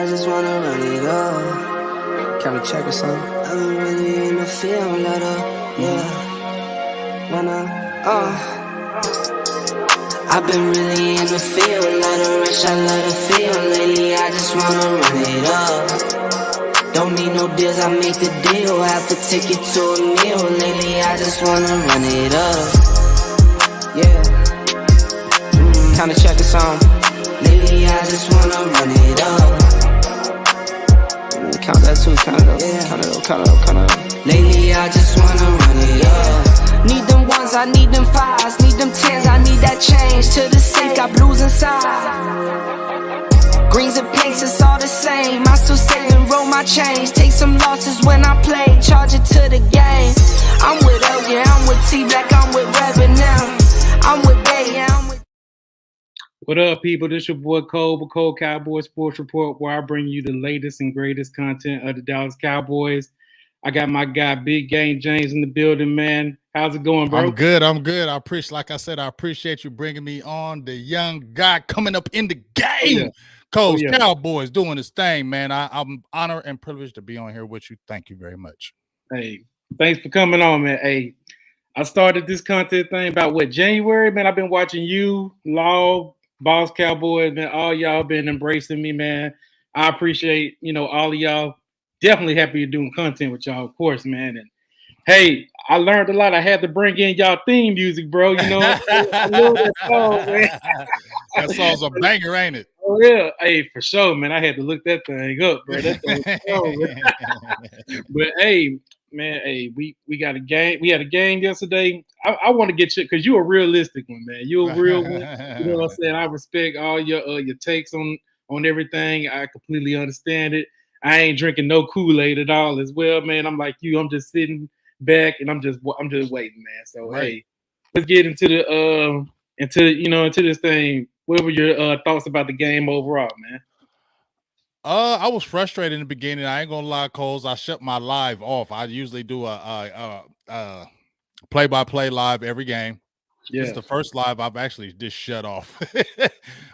just wanna run it up. Can we check or something? I've been really in the field, let up, yeah. I've been really in the field, let her rush, I let her feel. Lately, I just wanna run it up. Don't need no deals, I make the deal. Have to take it to a meal. Lately, I just wanna run it up. Yeah. Kinda check or something. Lately, I just wanna run it up. Count that too, count it up, count it up. Lately, I just wanna run it up. Need them ones, I need them fives, need them tens, I need that change to the safe, got blues inside. Greens and pinks, it's all the same. I still save and roll my change. Take some losses when I play, charge it to the game. I'm with L, yeah, I'm with T-Black, I'm with Revan now. I'm with Bay, yeah, I'm with... What up, people? This your boy Cole with Cole Cowboys Sports Report, where I bring you the latest and greatest content of the Dallas Cowboys. I got my guy Big Game James in the building, man. How's it going, bro? I'm good. I appreciate you bringing me on. The young guy coming up in the game. Coach Cowboys doing his thing, man. I'm honored and privileged to be on here with you. Thank you very much. Hey, thanks for coming on, man. Hey, I started this content thing about January, man. I've been watching you, Law, Boss Cowboys, man. All y'all been embracing me, man. I appreciate, all of y'all. Definitely happy you're doing content with y'all, of course, man. And hey, I learned a lot. I had to bring in y'all theme music, bro. I love that song, man. That song's a banger, ain't it? Oh yeah, hey, for sure, man. I had to look that thing up, bro. That thing was But hey, man, hey, we got a game. We had a game yesterday. I want to get you because you're a realistic one, man. You're a real one. You know what I'm saying? I respect all your takes on everything. I completely understand it. I ain't drinking no Kool-Aid at all as well, man. I'm like you. I'm just sitting back and I'm just waiting, man. So hey, let's get into the into this thing. What were your thoughts about the game overall, man? I was frustrated in the beginning. I ain't gonna lie, Coles. I shut my live off. I usually do a play-by-play live every game. Yeah. This is the first live I've actually just shut off.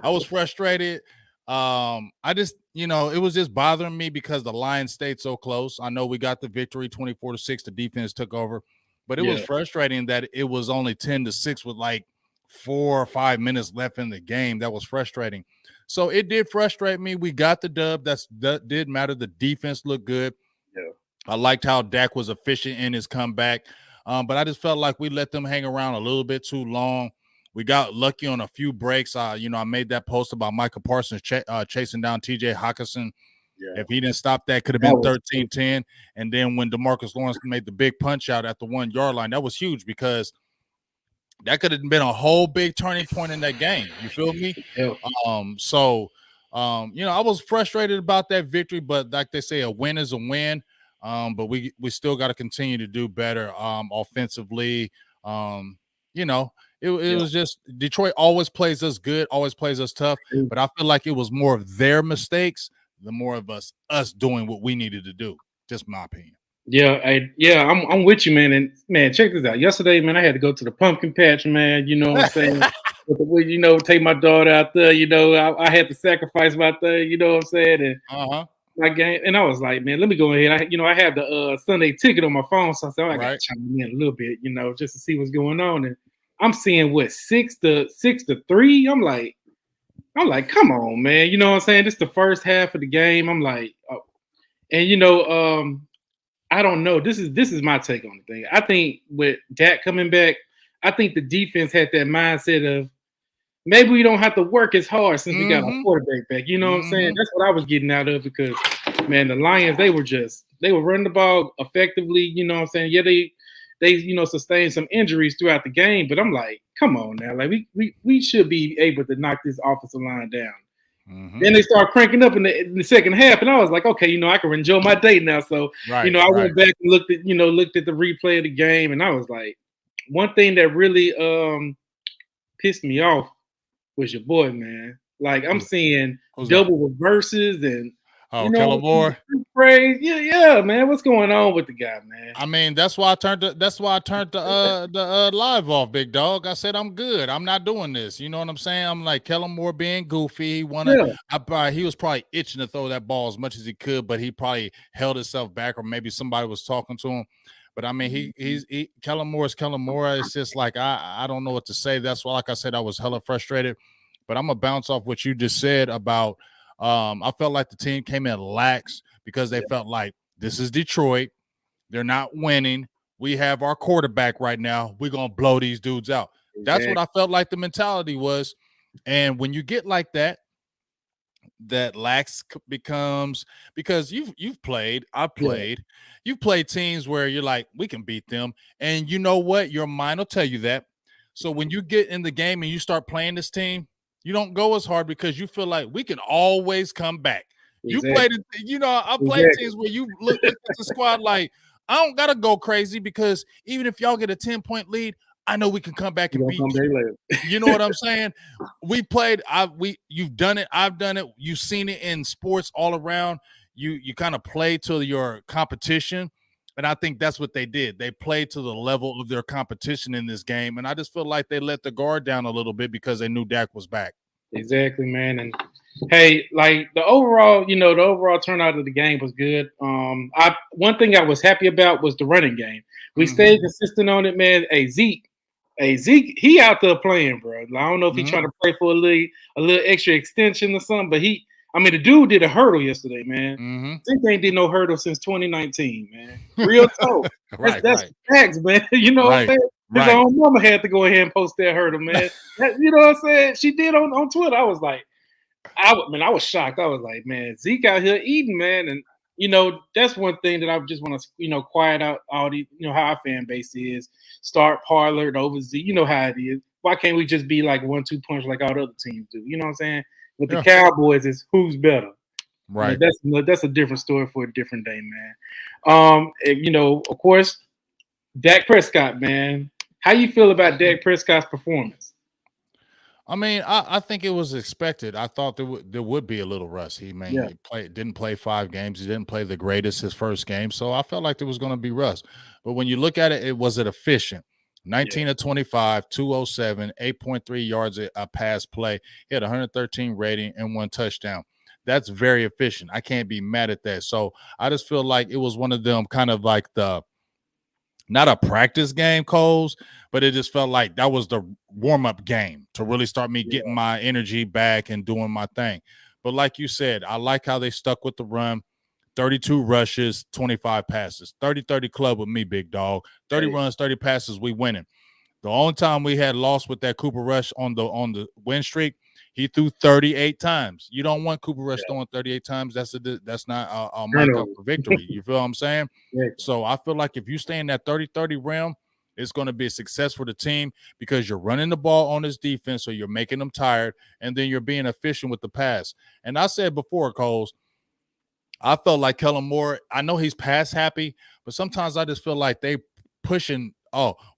I was frustrated. I just, it was just bothering me because the Lions stayed so close. I know we got the victory 24-6. The defense took over, but it was frustrating that it was only 10-6 with like 4 or 5 minutes left in the game. That was frustrating. So it did frustrate me. We got the dub. That did matter. The defense looked good. Yeah. I liked how Dak was efficient in his comeback. But I just felt like we let them hang around a little bit too long. We got lucky on a few breaks. I made that post about Micah Parsons chasing down TJ Hawkinson. Yeah. If he didn't stop that, could have been 13-10. And then when DeMarcus Lawrence made the big punch out at the 1 yard line, that was huge because that could have been a whole big turning point in that game. You feel me? Yeah. I was frustrated about that victory, but like they say, a win is a win. But we still got to continue to do better offensively. It was just Detroit always plays us good, always plays us tough. But I feel like it was more of their mistakes, the more of us doing what we needed to do. Just my opinion. Yeah, I'm with you, man. And man, check this out. Yesterday, man, I had to go to the pumpkin patch, man. You know what I'm saying? Take my daughter out there. I had to sacrifice my thing. You know what I'm saying? And my game, and I was like, man, let me go ahead. I had the Sunday ticket on my phone, so I said, I got to chime in a little bit, just to see what's going on. And I'm seeing 6-3. I'm like, come on, man. You know what I'm saying? This is the first half of the game. I'm like, oh. And I don't know. This is my take on the thing. I think with Dak coming back, I think the defense had that mindset of maybe we don't have to work as hard since we got our quarterback back. You know what I'm saying? That's what I was getting out of because, man, the Lions, they were running the ball effectively. You know what I'm saying? Yeah, they sustained some injuries throughout the game, but I'm like, come on now. Like we should be able to knock this offensive line down. Then they start cranking up in the second half, and I was like, okay, I can enjoy my day now. So, I went back and looked at the replay of the game, and I was like, one thing that really pissed me off was your boy, man. Like I'm seeing double reverses and Kellen Moore. praise. Yeah, man. What's going on with the guy, man? I mean, that's why I turned the live off, big dog. I said I'm good. I'm not doing this. You know what I'm saying? I'm like Kellen Moore being goofy. Yeah, He was probably itching to throw that ball as much as he could, but he probably held himself back, or maybe somebody was talking to him. But I mean, Kellen Moore is Kellen Moore. It's just like I don't know what to say. That's why, like I said, I was hella frustrated. But I'm gonna bounce off what you just said about. I felt like the team came in lax because they felt like this is Detroit. They're not winning. We have our quarterback right now. We're going to blow these dudes out. That's what I felt like the mentality was. And when you get like that, that lax becomes, because you've played, I've played, you've played teams where you're like, we can beat them. And you know what? Your mind will tell you that. So when you get in the game and you start playing this team, you don't go as hard because you feel like we can always come back. You played it, I played teams where you look at the squad like, I don't gotta go crazy because even if y'all get a 10-point lead, I know we can come back and beat you. You know what I'm saying? We played. You've done it. I've done it. You've seen it in sports all around. You kind of play to your competition, and I think that's what they did. They played to the level of their competition in this game, and I just feel like they let the guard down a little bit because they knew Dak was back. Exactly, man. And hey, like the overall turnout of the game was good. One thing I was happy about was the running game. We stayed consistent on it, man. Hey Zeke, he out there playing, bro. I don't know if he's trying to play for a little extra extension or something, but the dude did a hurdle yesterday, man. Zeke ain't did no hurdle since 2019, man. Real talk. That's facts, man. You know what I'm saying? His own mama had to go ahead and post that hurdle, man. You know what I'm saying? She did on Twitter. I was like, I was shocked. I was like, man, Zeke out here eating, man. And, that's one thing that I just want to, quiet out all the, how our fan base is. Start parlored over Zeke. You know how it is. Why can't we just be like 1-2 punch like all the other teams do? You know what I'm saying? With the Cowboys, it's who's better. Right. That's a different story for a different day, man. Of course, Dak Prescott, man. How you feel about Dak Prescott's performance? I mean, I think it was expected. I thought there would be a little rust. He didn't play 5 games. He didn't play the greatest his first game, so I felt like there was going to be rust. But when you look at it, was it efficient? 19 of 25, 207, 8.3 yards a pass play. He had 113 rating and 1 touchdown. That's very efficient. I can't be mad at that. So I just feel like it was one of them kind of like not a practice game, Coles, but it just felt like that was the warm-up game to really start me getting my energy back and doing my thing. But like you said, I like how they stuck with the run. 32 rushes, 25 passes. 30-30 club with me, big dog. 30 runs, 30 passes, we winning. The only time we had lost with that Cooper Rush on the win streak, he threw 38 times. You don't want Cooper Rush throwing 38 times. That's not a mic up for victory. You feel what I'm saying? So I feel like if you stay in that 30-30 realm, it's going to be a success for the team because you're running the ball on this defense, so you're making them tired, and then you're being efficient with the pass. And I said before, Coles, I felt like Kellen Moore, I know he's pass happy, but sometimes I just feel like they pushing,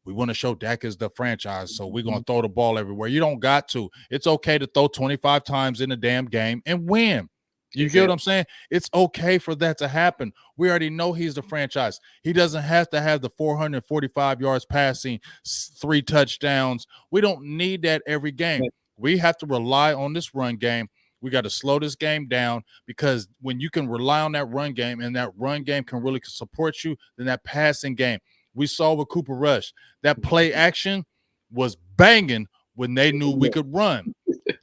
we want to show Dak is the franchise, so we're going to throw the ball everywhere. You don't got to. It's okay to throw 25 times in a damn game and win. You get what I'm saying? It's okay for that to happen. We already know he's the franchise. He doesn't have to have the 445 yards passing, 3 touchdowns. We don't need that every game. We have to rely on this run game. We got to slow this game down because when you can rely on that run game and that run game can really support you, then that passing game. We saw with Cooper Rush, that play action was banging when they knew we could run.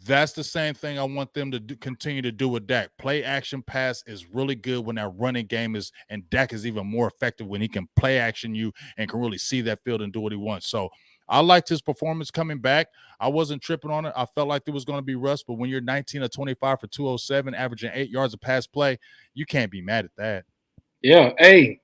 That's the same thing I want them to continue to do with Dak. Play action pass is really good when that running game is, and Dak is even more effective when he can play action you and can really see that field and do what he wants. So I liked his performance coming back. I wasn't tripping on it. I felt like there was going to be rust, but when you're 19 of 25 for 207, averaging 8 yards of pass play, you can't be mad at that. Yeah, hey.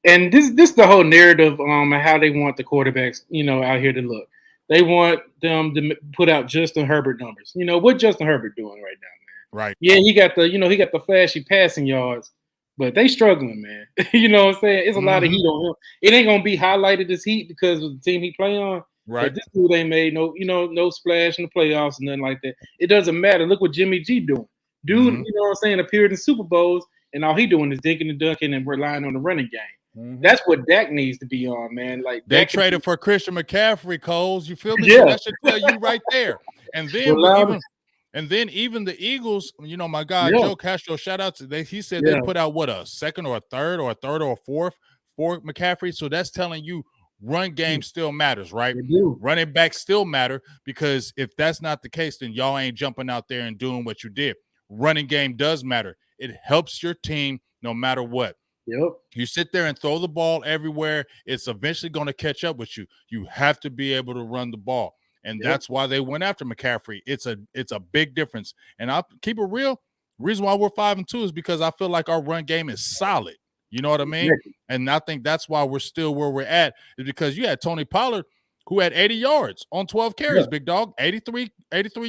And this the whole narrative how they want the quarterbacks, out here to look. They want them to put out Justin Herbert numbers. What Justin Herbert doing right now, man? Right. Yeah, he got the flashy passing yards, but they struggling, man. You know what I'm saying? It's a lot of heat on him. It ain't gonna be highlighted as heat because of the team he play on. Right. But this dude ain't made no splash in the playoffs and nothing like that. It doesn't matter. Look what Jimmy G doing. Dude, you know what I'm saying, appeared in Super Bowls and all he doing is dinking and dunking and relying on the running game. Mm-hmm. That's what Dak needs to be on, man. Like they traded for Christian McCaffrey, Coles. You feel me? Yeah. So that should tell you right there. And then even the Eagles, my guy Joe Castro, shout out to he said they put out a second or a third or a fourth for McCaffrey. So that's telling you run game still matters, right? Running back still matter, because if that's not the case, then y'all ain't jumping out there and doing what you did. Running game does matter. It helps your team no matter what. Yep. You sit there and throw the ball everywhere, it's eventually going to catch up with you. You have to be able to run the ball. And that's why they went after McCaffrey. It's a big difference. And I'll keep it real. Reason why we're 5-2 is because I feel like our run game is solid. You know what I mean? And I think that's why we're still where we're at, is because you had Tony Pollard, who had 80 yards on 12 carries, big dog. 83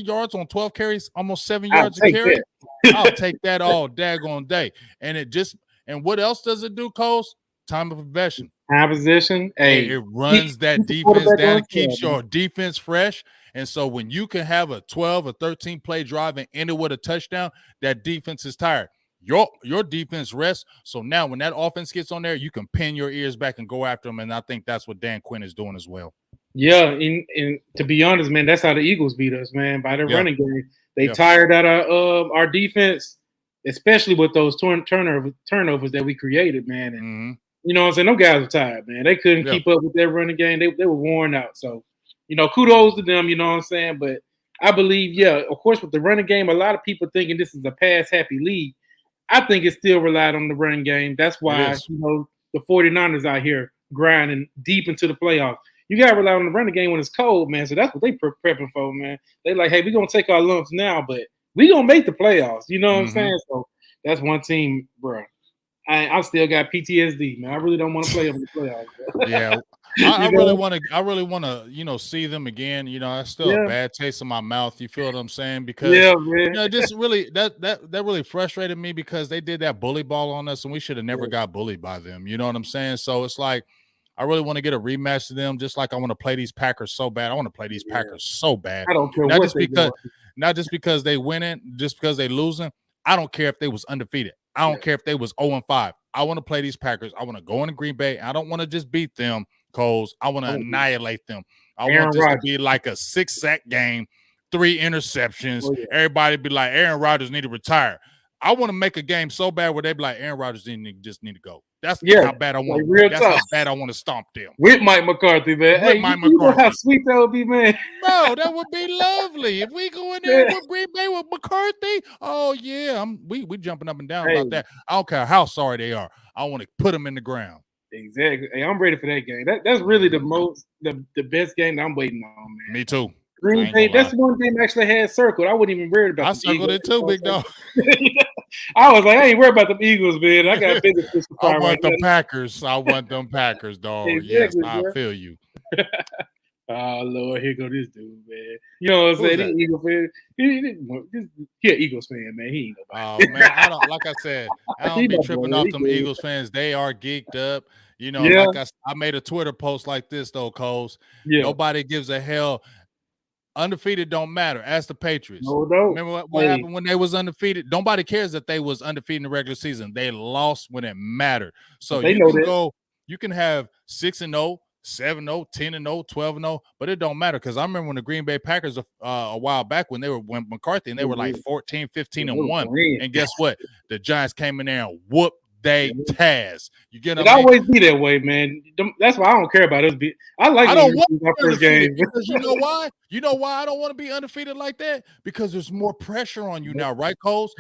yards on 12 carries, almost 7 yards a carry. I'll take that all daggone day. And what else does it do, Coles? Time of possession. Time position. Hey, it runs that defense down, keeps your defense fresh. And so when you can have a 12 or 13 play drive and end it with a touchdown, that defense is tired. Your defense rests. So now when that offense gets on there, you can pin your ears back and go after them. And I think that's what Dan Quinn is doing as well. Yeah, and to be honest, man, that's how the Eagles beat us, man, by their running game. They tired out our defense, especially with those turnovers that we created, man. And you know what I'm saying? Them guys were tired, man. They couldn't keep up with their running game. They were worn out. So, kudos to them, you know what I'm saying? But I believe, of course, with the running game, a lot of people thinking this is a pass-happy league. I think it still relied on the running game. That's why, the 49ers out here grinding deep into the playoffs. You got to rely on the running game when it's cold, man. So that's what they prepping for, man. They like, hey, we're going to take our lumps now, but we're going to make the playoffs. You know what I'm saying? So that's one team, bro. I still got PTSD, man. I really don't want to play them in the playoffs. Bro. Yeah. I really want to, see them again. That's still a bad taste in my mouth. You feel what I'm saying? Because just really that really frustrated me, because they did that bully ball on us, and we should have never got bullied by them. You know what I'm saying? So it's like, I really want to get a rematch to them, just like I want to play these Packers so bad. I want to play these Packers so bad. I don't care not just because they winning, just because they losing. I don't care if they was undefeated. I don't care if they was 0-5. I want to play these Packers. I want to go into Green Bay. I don't want to just beat them, Coles. I want to annihilate them. I want this to be like a 6-sack game, 3 interceptions. Everybody be like, Aaron Rodgers need to retire. I want to make a game so bad where they be like, Aaron Rodgers just need to go. That's how bad I want. That's how bad I want to stomp them with Mike McCarthy, man. Hey, you know how sweet that would be, man. No, that would be lovely if we go in there with Green Bay with McCarthy. Oh yeah, we jumping up and down about that. I don't care how sorry they are. I want to put them in the ground. Exactly. Hey, I'm ready for that game. That's really the best game that I'm waiting on, man. Me too. Green Bay. That's one game I actually had circled. I wasn't even worried about. I circled it too, big dog. I was like, I ain't worried about the Eagles, man. I got business. I want the Packers. I want them Packers, dog. Exactly, yes, I feel you. Oh Lord, here go this dude, man. You know what I'm saying? This Eagles fan. He an Eagles fan, man. He ain't nobody. Oh man, I don't. Like I said, I don't be tripping off them Eagles fans. They are geeked up. Like I made a Twitter post like this though, Coles. Nobody gives a hell. Undefeated don't matter. Ask the Patriots. No. Remember what happened when they was undefeated? Nobody cares that they was undefeated in the regular season. They lost when it mattered. So you can have 6-0, 7-0, 10-0, 12-0, but it don't matter, because I remember when the Green Bay Packers a while back when McCarthy and they were like 14, 15-1. And guess what? The Giants came in there and whooped they Taz. You get it always be that way, man. That's why I don't care about us. I don't want our first game. Because you know why? You know why I don't want to be undefeated like that? Because there's more pressure on you now, right, Coles?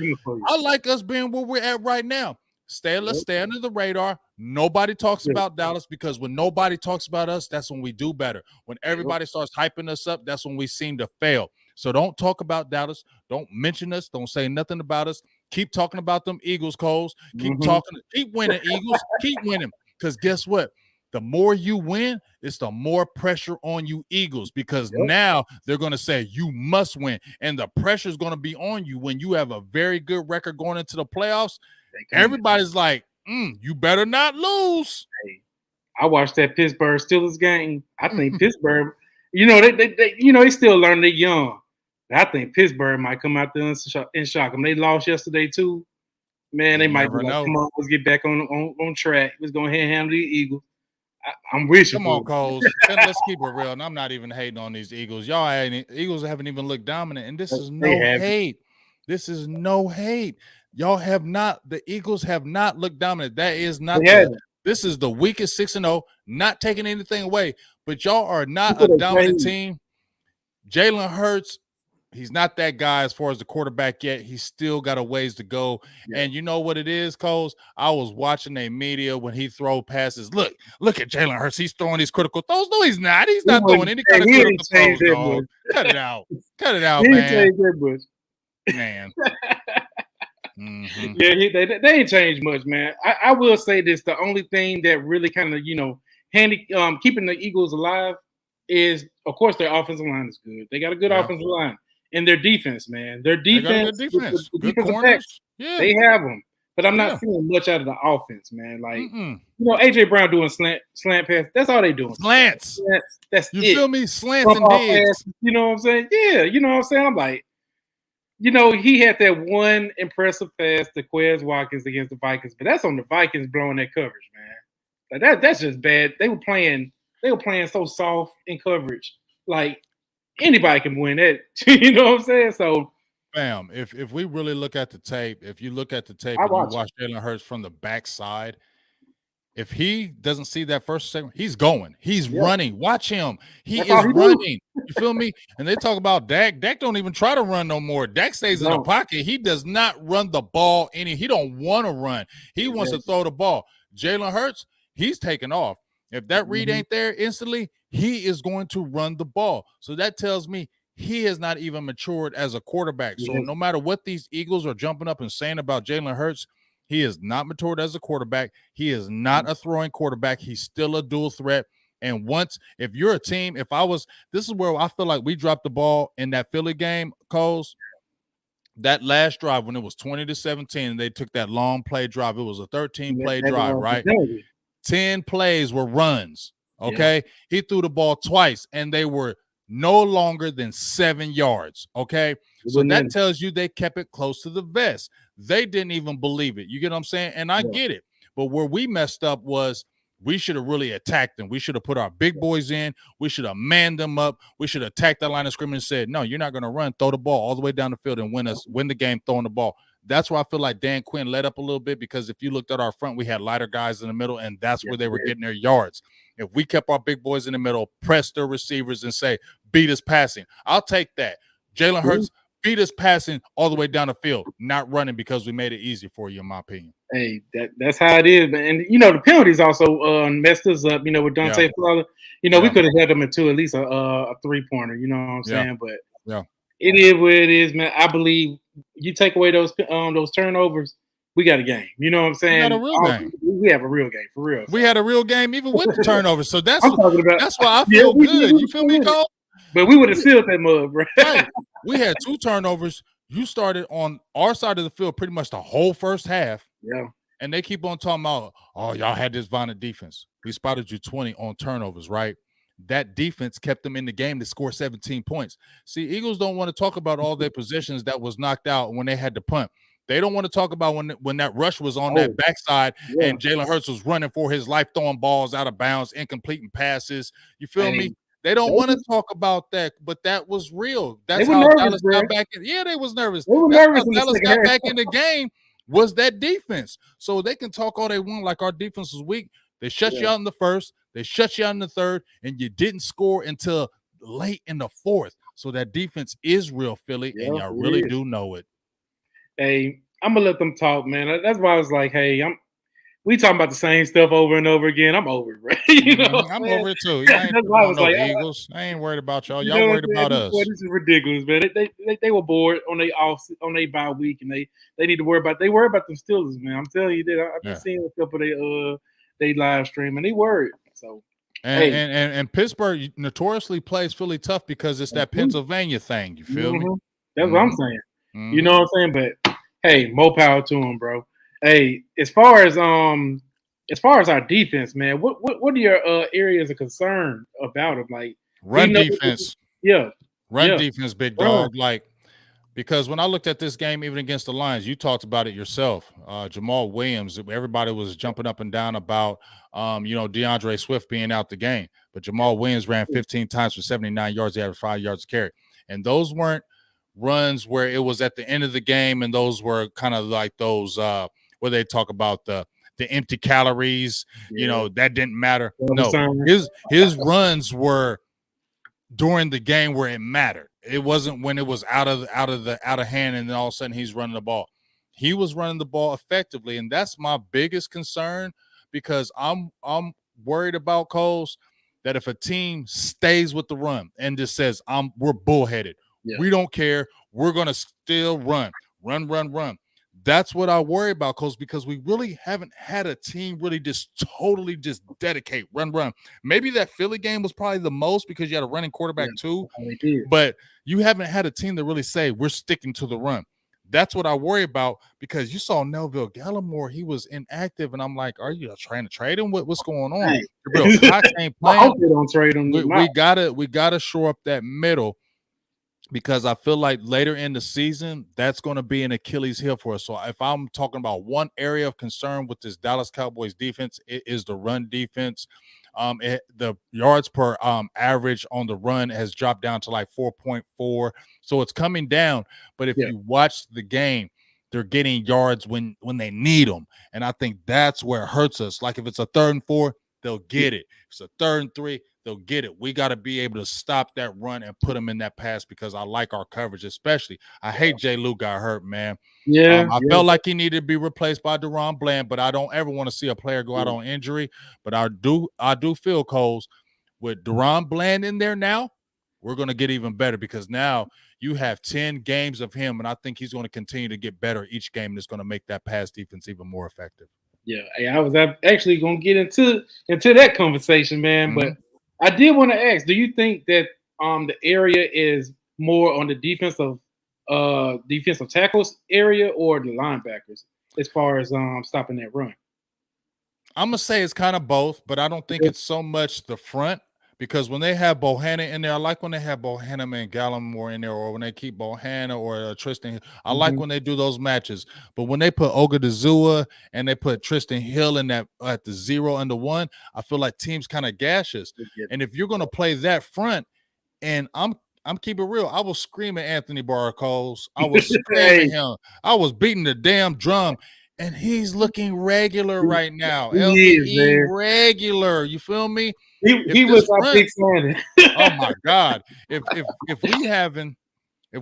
I like us being where we're at right now. Let's stay under the radar. Nobody talks about Dallas, because when nobody talks about us, that's when we do better. When everybody starts hyping us up, that's when we seem to fail. So don't talk about Dallas. Don't mention us. Don't say nothing about us. Keep talking about them Eagles, Coles. Keep talking. Keep winning, Eagles. Keep winning. Because guess what? The more you win, it's the more pressure on you Eagles, because now they're going to say you must win. And the pressure is going to be on you when you have a very good record going into the playoffs. Everybody's like, you better not lose. Hey, I watched that Pittsburgh Steelers game. I think Pittsburgh, they still learn they're young. I think Pittsburgh might come out there and shock them. They lost yesterday too. Man, they You might never be like, know. come on, let's get back on track. Let's go ahead and handle the Eagles. I'm wishing Come for on, Coles. And let's keep it real. And I'm not even hating on these Eagles. Eagles haven't even looked dominant. And this is no hate. This is no hate. Y'all have not. The Eagles have not looked dominant. That is not this is the weakest 6-0. Not taking anything away, but y'all are not a dominant team. Jalen Hurts, he's not that guy as far as the quarterback yet. He's still got a ways to go. Yeah. And you know what it is, Coles? I was watching a media when he throw passes. Look at Jalen Hurts. He's throwing these critical throws. No, he's not. He's not throwing any kind of critical throws, dog. Cut it out. Cut it out, man. Man. Mm-hmm. Yeah, they ain't changed much, man. I will say this: the only thing that really kind of keeping the Eagles alive is, of course, their offensive line is good. They got a good offensive line, and their defense, man. Their defense, good defense, the good defensive corners. Yeah, they have them, but I'm not seeing much out of the offense, man. Like AJ Brown doing slant pass. That's all they doing. Slants. That's you it. Feel me? Slants and digs. You know what I'm saying? Yeah, you know what I'm saying. I'm like. He had that one impressive pass to Quez Watkins against the Vikings, but that's on the Vikings blowing that coverage, man. Like that's just bad. They were playing so soft in coverage. Like anybody can win that. You know what I'm saying? So bam, if we really look at the tape, if you look at the tape and you watch Jalen Hurts from the backside, if he doesn't see that first segment, he's going. He's running. Watch him. He is running. You feel me? And they talk about Dak. Dak don't even try to run no more. Dak stays in the pocket. He does not run the ball any. He don't want to run. He wants to throw the ball. Jalen Hurts, he's taking off. If that read ain't there instantly, he is going to run the ball. So that tells me he has not even matured as a quarterback. So no matter what these Eagles are jumping up and saying about Jalen Hurts, he is not matured as a quarterback. He is not a throwing quarterback. He's still a dual threat. And if you're a team, this is where I feel like we dropped the ball in that Philly game, Coles. That last drive when it was 20-17, and they took that long play drive. It was a 13-play drive, right? 10 plays were runs. Okay. Yeah. He threw the ball twice, and they were no longer than 7 yards. Okay. So that tells you they kept it close to the vest. They didn't even believe it. You get what I'm saying? And I get it. But where we messed up was we should have really attacked them. We should have put our big boys in. We should have manned them up. We should have attacked that line of scrimmage and said, no, you're not going to run. Throw the ball all the way down the field and win the game throwing the ball. That's why I feel like Dan Quinn let up a little bit, because if you looked at our front, we had lighter guys in the middle, and that's where they were getting their yards. If we kept our big boys in the middle, press their receivers and say, beat us passing, I'll take that. Jalen Hurts, beat us passing all the way down the field, not running because we made it easy for you, in my opinion. Hey, that's how it is, man. And the penalties also messed us up. With Dante Fowler, we could have had them into at least a 3-pointer. You know what I'm saying? But it is what it is, man. I believe you take away those turnovers, we got a game. You know what I'm saying? We got a real game. We have a real game for real. We had a real game even with the turnovers. So that's that's why I feel good. You feel me, Cole? But we would have sealed that mug, bro. Right. We had 2 turnovers. You started on our side of the field pretty much the whole first half. Yeah. And they keep on talking about, oh, y'all had this violent defense. We spotted you 20 on turnovers, right? That defense kept them in the game to score 17 points. See, Eagles don't want to talk about all their possessions that was knocked out when they had to punt. They don't want to talk about when that rush was on that backside and Jalen Hurts was running for his life, throwing balls out of bounds, incompleting passes. You feel me? They don't want to talk about that, but that was real. That's how Dallas got back in. Yeah, they was nervous. That's how Dallas got back in the game, was that defense. So they can talk all they want like our defense was weak. They shut you out in the first. They shut you out in the third, and you didn't score until late in the fourth. So that defense is real, Philly, and y'all really do know it. Hey, I'm gonna let them talk, man. That's why I was like, hey, we talking about the same stuff over and over again. I'm over it, bro. I'm over it too. That's why I was like, Eagles. I ain't worried about y'all. Y'all worried about us. Boy, this is ridiculous, man. They were bored on their bye week, and they need to worry about. They worry about them Steelers, man. I'm telling you that. I've been seeing a couple of they live stream, and they worried. So. And Pittsburgh notoriously plays Philly tough because it's that Pennsylvania thing. You feel me? That's what I'm saying. You know what I'm saying? But hey, more power to them, bro. Hey, as far as our defense, man, what are your areas of concern about them? Like run defense. Run defense, big dog. Like Because when I looked at this game, even against the Lions, you talked about it yourself. Jamal Williams, everybody was jumping up and down about, DeAndre Swift being out the game. But Jamal Williams ran 15 times for 79 yards. He averaged 5 yards a carry. And those weren't runs where it was at the end of the game, and those were kind of like those where they talk about the empty calories. That didn't matter. No, his runs were during the game where it mattered. It wasn't when it was out of hand and then all of a sudden he's running the ball. He was running the ball effectively, and that's my biggest concern, because I'm worried about, Coles, that if a team stays with the run and just says we're bullheaded, we don't care, we're gonna still run. That's what I worry about, Coles, because we really haven't had a team really just totally just dedicate, run. Maybe that Philly game was probably the most because you had a running quarterback too, but you haven't had a team that really say we're sticking to the run. That's what I worry about, because you saw Neville Gallimore, he was inactive, and I'm like, are you trying to trade him? What's going on? Real Cox ain't playing. I hope they don't trade him. We gotta shore up that middle, because I feel like later in the season, that's going to be an Achilles heel for us. So if I'm talking about one area of concern with this Dallas Cowboys defense, it is the run defense. The yards per average on the run has dropped down to like 4.4. So it's coming down. But if you watch the game, they're getting yards when they need them. And I think that's where it hurts us. Like if it's a 3rd and 4, they'll get it. If it's a 3rd and 3, they'll get it. We got to be able to stop that run and put them in that pass, because I like our coverage, especially. I hate Jay Lou got hurt, man. I felt like he needed to be replaced by Deron Bland, but I don't ever want to see a player go out on injury. But I do feel, Coles, with Deron Bland in there now, we're going to get even better, because now you have 10 games of him, and I think he's going to continue to get better each game, and it's going to make that pass defense even more effective. Yeah, I was actually going to get into that conversation, man, but I did want to ask, do you think that the area is more on the defensive tackles area or the linebackers as far as stopping that run? I'm going to say it's kind of both, but I don't think it's so much the front, because when they have Bohanna in there, I like when they have Bohanna and Gallimore in there, or when they keep Bohanna or Tristan. I like when they do those matches. But when they put Ogadazua and they put Tristan Hill in that at the 0 and the 1, I feel like teams kind of gashes. And if you're going to play that front, and I'm keeping it real, I was screaming Anthony Barr, Coles. I was screaming him. I was beating the damn drum. And he's looking regular right now. LVE regular. You feel me? He was our big fan. Oh my God. If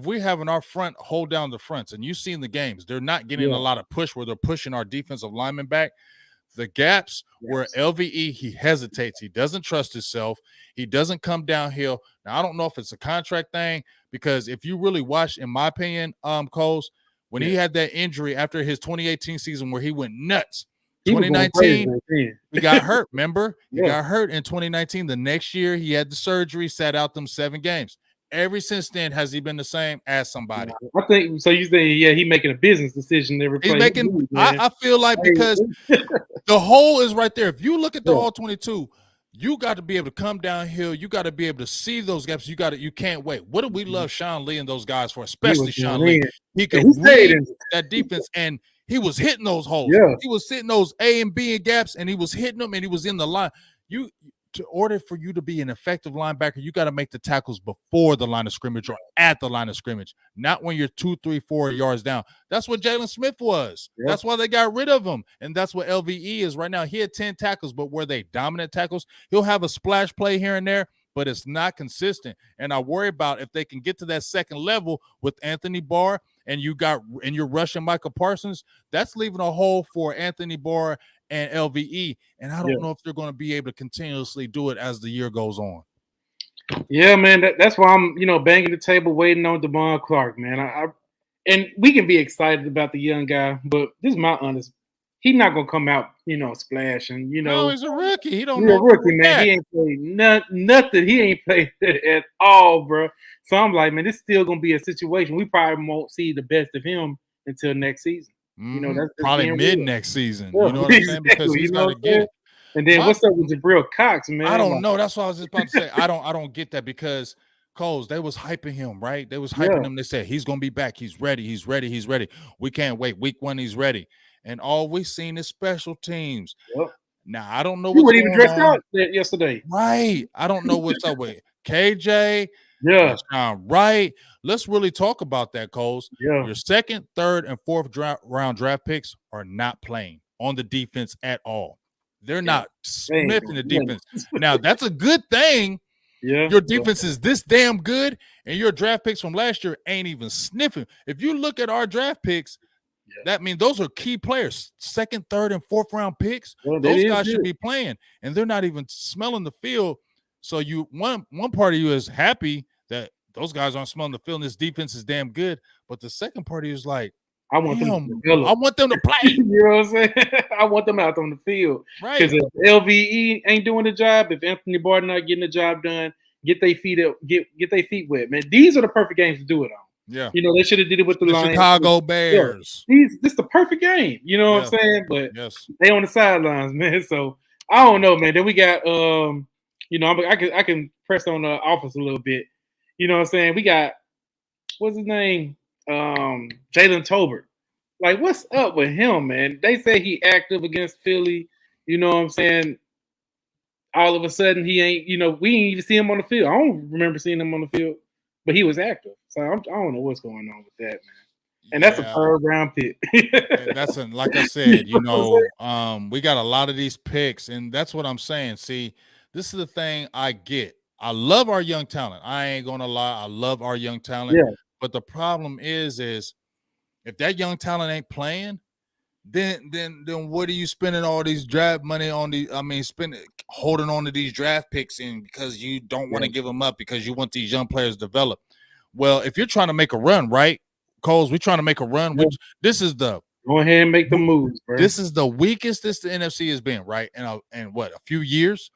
we having our front hold down the fronts, and you've seen the games, they're not getting a lot of push where they're pushing our defensive linemen back. The gaps where LVE, he hesitates. He doesn't trust himself. He doesn't come downhill. Now, I don't know if it's a contract thing, because if you really watch, in my opinion, Coles, when he had that injury after his 2018 season where he went nuts, 2019, he got hurt, remember? He got hurt in 2019. The next year, he had the surgery, sat out them 7 games. Ever since then, has he been the same as somebody? I think so. You say, he's making a business decision every play. He's making. I feel like, because the hole is right there. If you look at the all 22, you got to be able to come downhill. You got to be able to see those gaps. You can't wait. What do we love Sean Lee and those guys for? Especially Sean Lee. He could read that defense, and he was hitting those holes. He was hitting those A and B gaps, and he was hitting them, and he was in the line. To order for you to be an effective linebacker, you got to make the tackles before the line of scrimmage or at the line of scrimmage, not when you're 2, 3, 4 yards down. That's what Jalen Smith was. That's why they got rid of him. And that's what LVE is right now. He had 10 tackles, but were they dominant tackles? He'll have a splash play here and there, but it's not consistent. And I worry about if they can get to that second level with Anthony Barr, and you're rushing Michael Parsons, that's leaving a hole for Anthony Barr and LVE, and I don't know if they're going to be able to continuously do it as the year goes on. Yeah, man, that's why I'm, banging the table, waiting on Devon Clark, man. And we can be excited about the young guy, but this is my honest. He's not gonna come out, splashing. No, he's a rookie. He don't know. He's a rookie, man. He ain't played nothing. He ain't played at all, bro. So I'm like, man, this is still gonna be a situation. We probably won't see the best of him until next season. That's probably mid next season. You know what I'm saying? Because he's got to get it. And then what's up with Jabril Cox, man? I don't know. That's what I was just about to say. I don't get that, because Coles, they was hyping him, right? They was Yeah. hyping him. They said he's gonna be back. He's ready. He's ready. He's ready. We can't wait. Week 1, he's ready. And all we seen is special teams. Yep. Now I don't know You what's weren't even going dressed on. out yesterday. Right. I don't know what's up with KJ. Yeah. Right. Let's really talk about that, Coles. Yeah. Your second, third, and fourth round draft picks are not playing on the defense at all. They're not smithing the defense. Now, that's a good thing. Yeah. Your defense is this damn good, and your draft picks from last year ain't even sniffing. If you look at our draft picks, that means those are key players. Second, third, and fourth round picks. Those guys should be playing, and they're not even smelling the field. So you one part of you is happy that those guys aren't smelling the field and this defense is damn good. But the second part of you is like, I want them to play. You know what I'm saying? I want them out on the field. Right. Because if LVE ain't doing the job, if Anthony Barton not getting the job done, get their feet up, get their feet wet, man. These are the perfect games to do it on. Yeah. You know, they should have did it with the Lions. Chicago Bears. Yeah. This is the perfect game. You know what I'm saying? But they on the sidelines, man. So I don't know, man. Then we got you know, I can press on the offense a little bit. You know what I'm saying? We got what's his name? Jalen Tolbert. Like, what's up with him, man? They say he active against Philly. You know what I'm saying? All of a sudden, he ain't, you know, we didn't even see him on the field. I don't remember seeing him on the field, but he was active. So I don't know what's going on with that, man. And that's a third round pick. That's like I said, you know, we got a lot of these picks, and that's what I'm saying. See, this is the thing I get. I love our young talent. I ain't gonna lie, I love our young talent. Yeah. But the problem is if that young talent ain't playing, then what are you spending all these draft money on? Holding on to these draft picks in because you don't want to give them up because you want these young players to develop. Well, if you're trying to make a run, right, Coles, we're trying to make a run. Which this is the go ahead and make the moves, bro. This is the weakest the NFC has been, right? And what, a few years?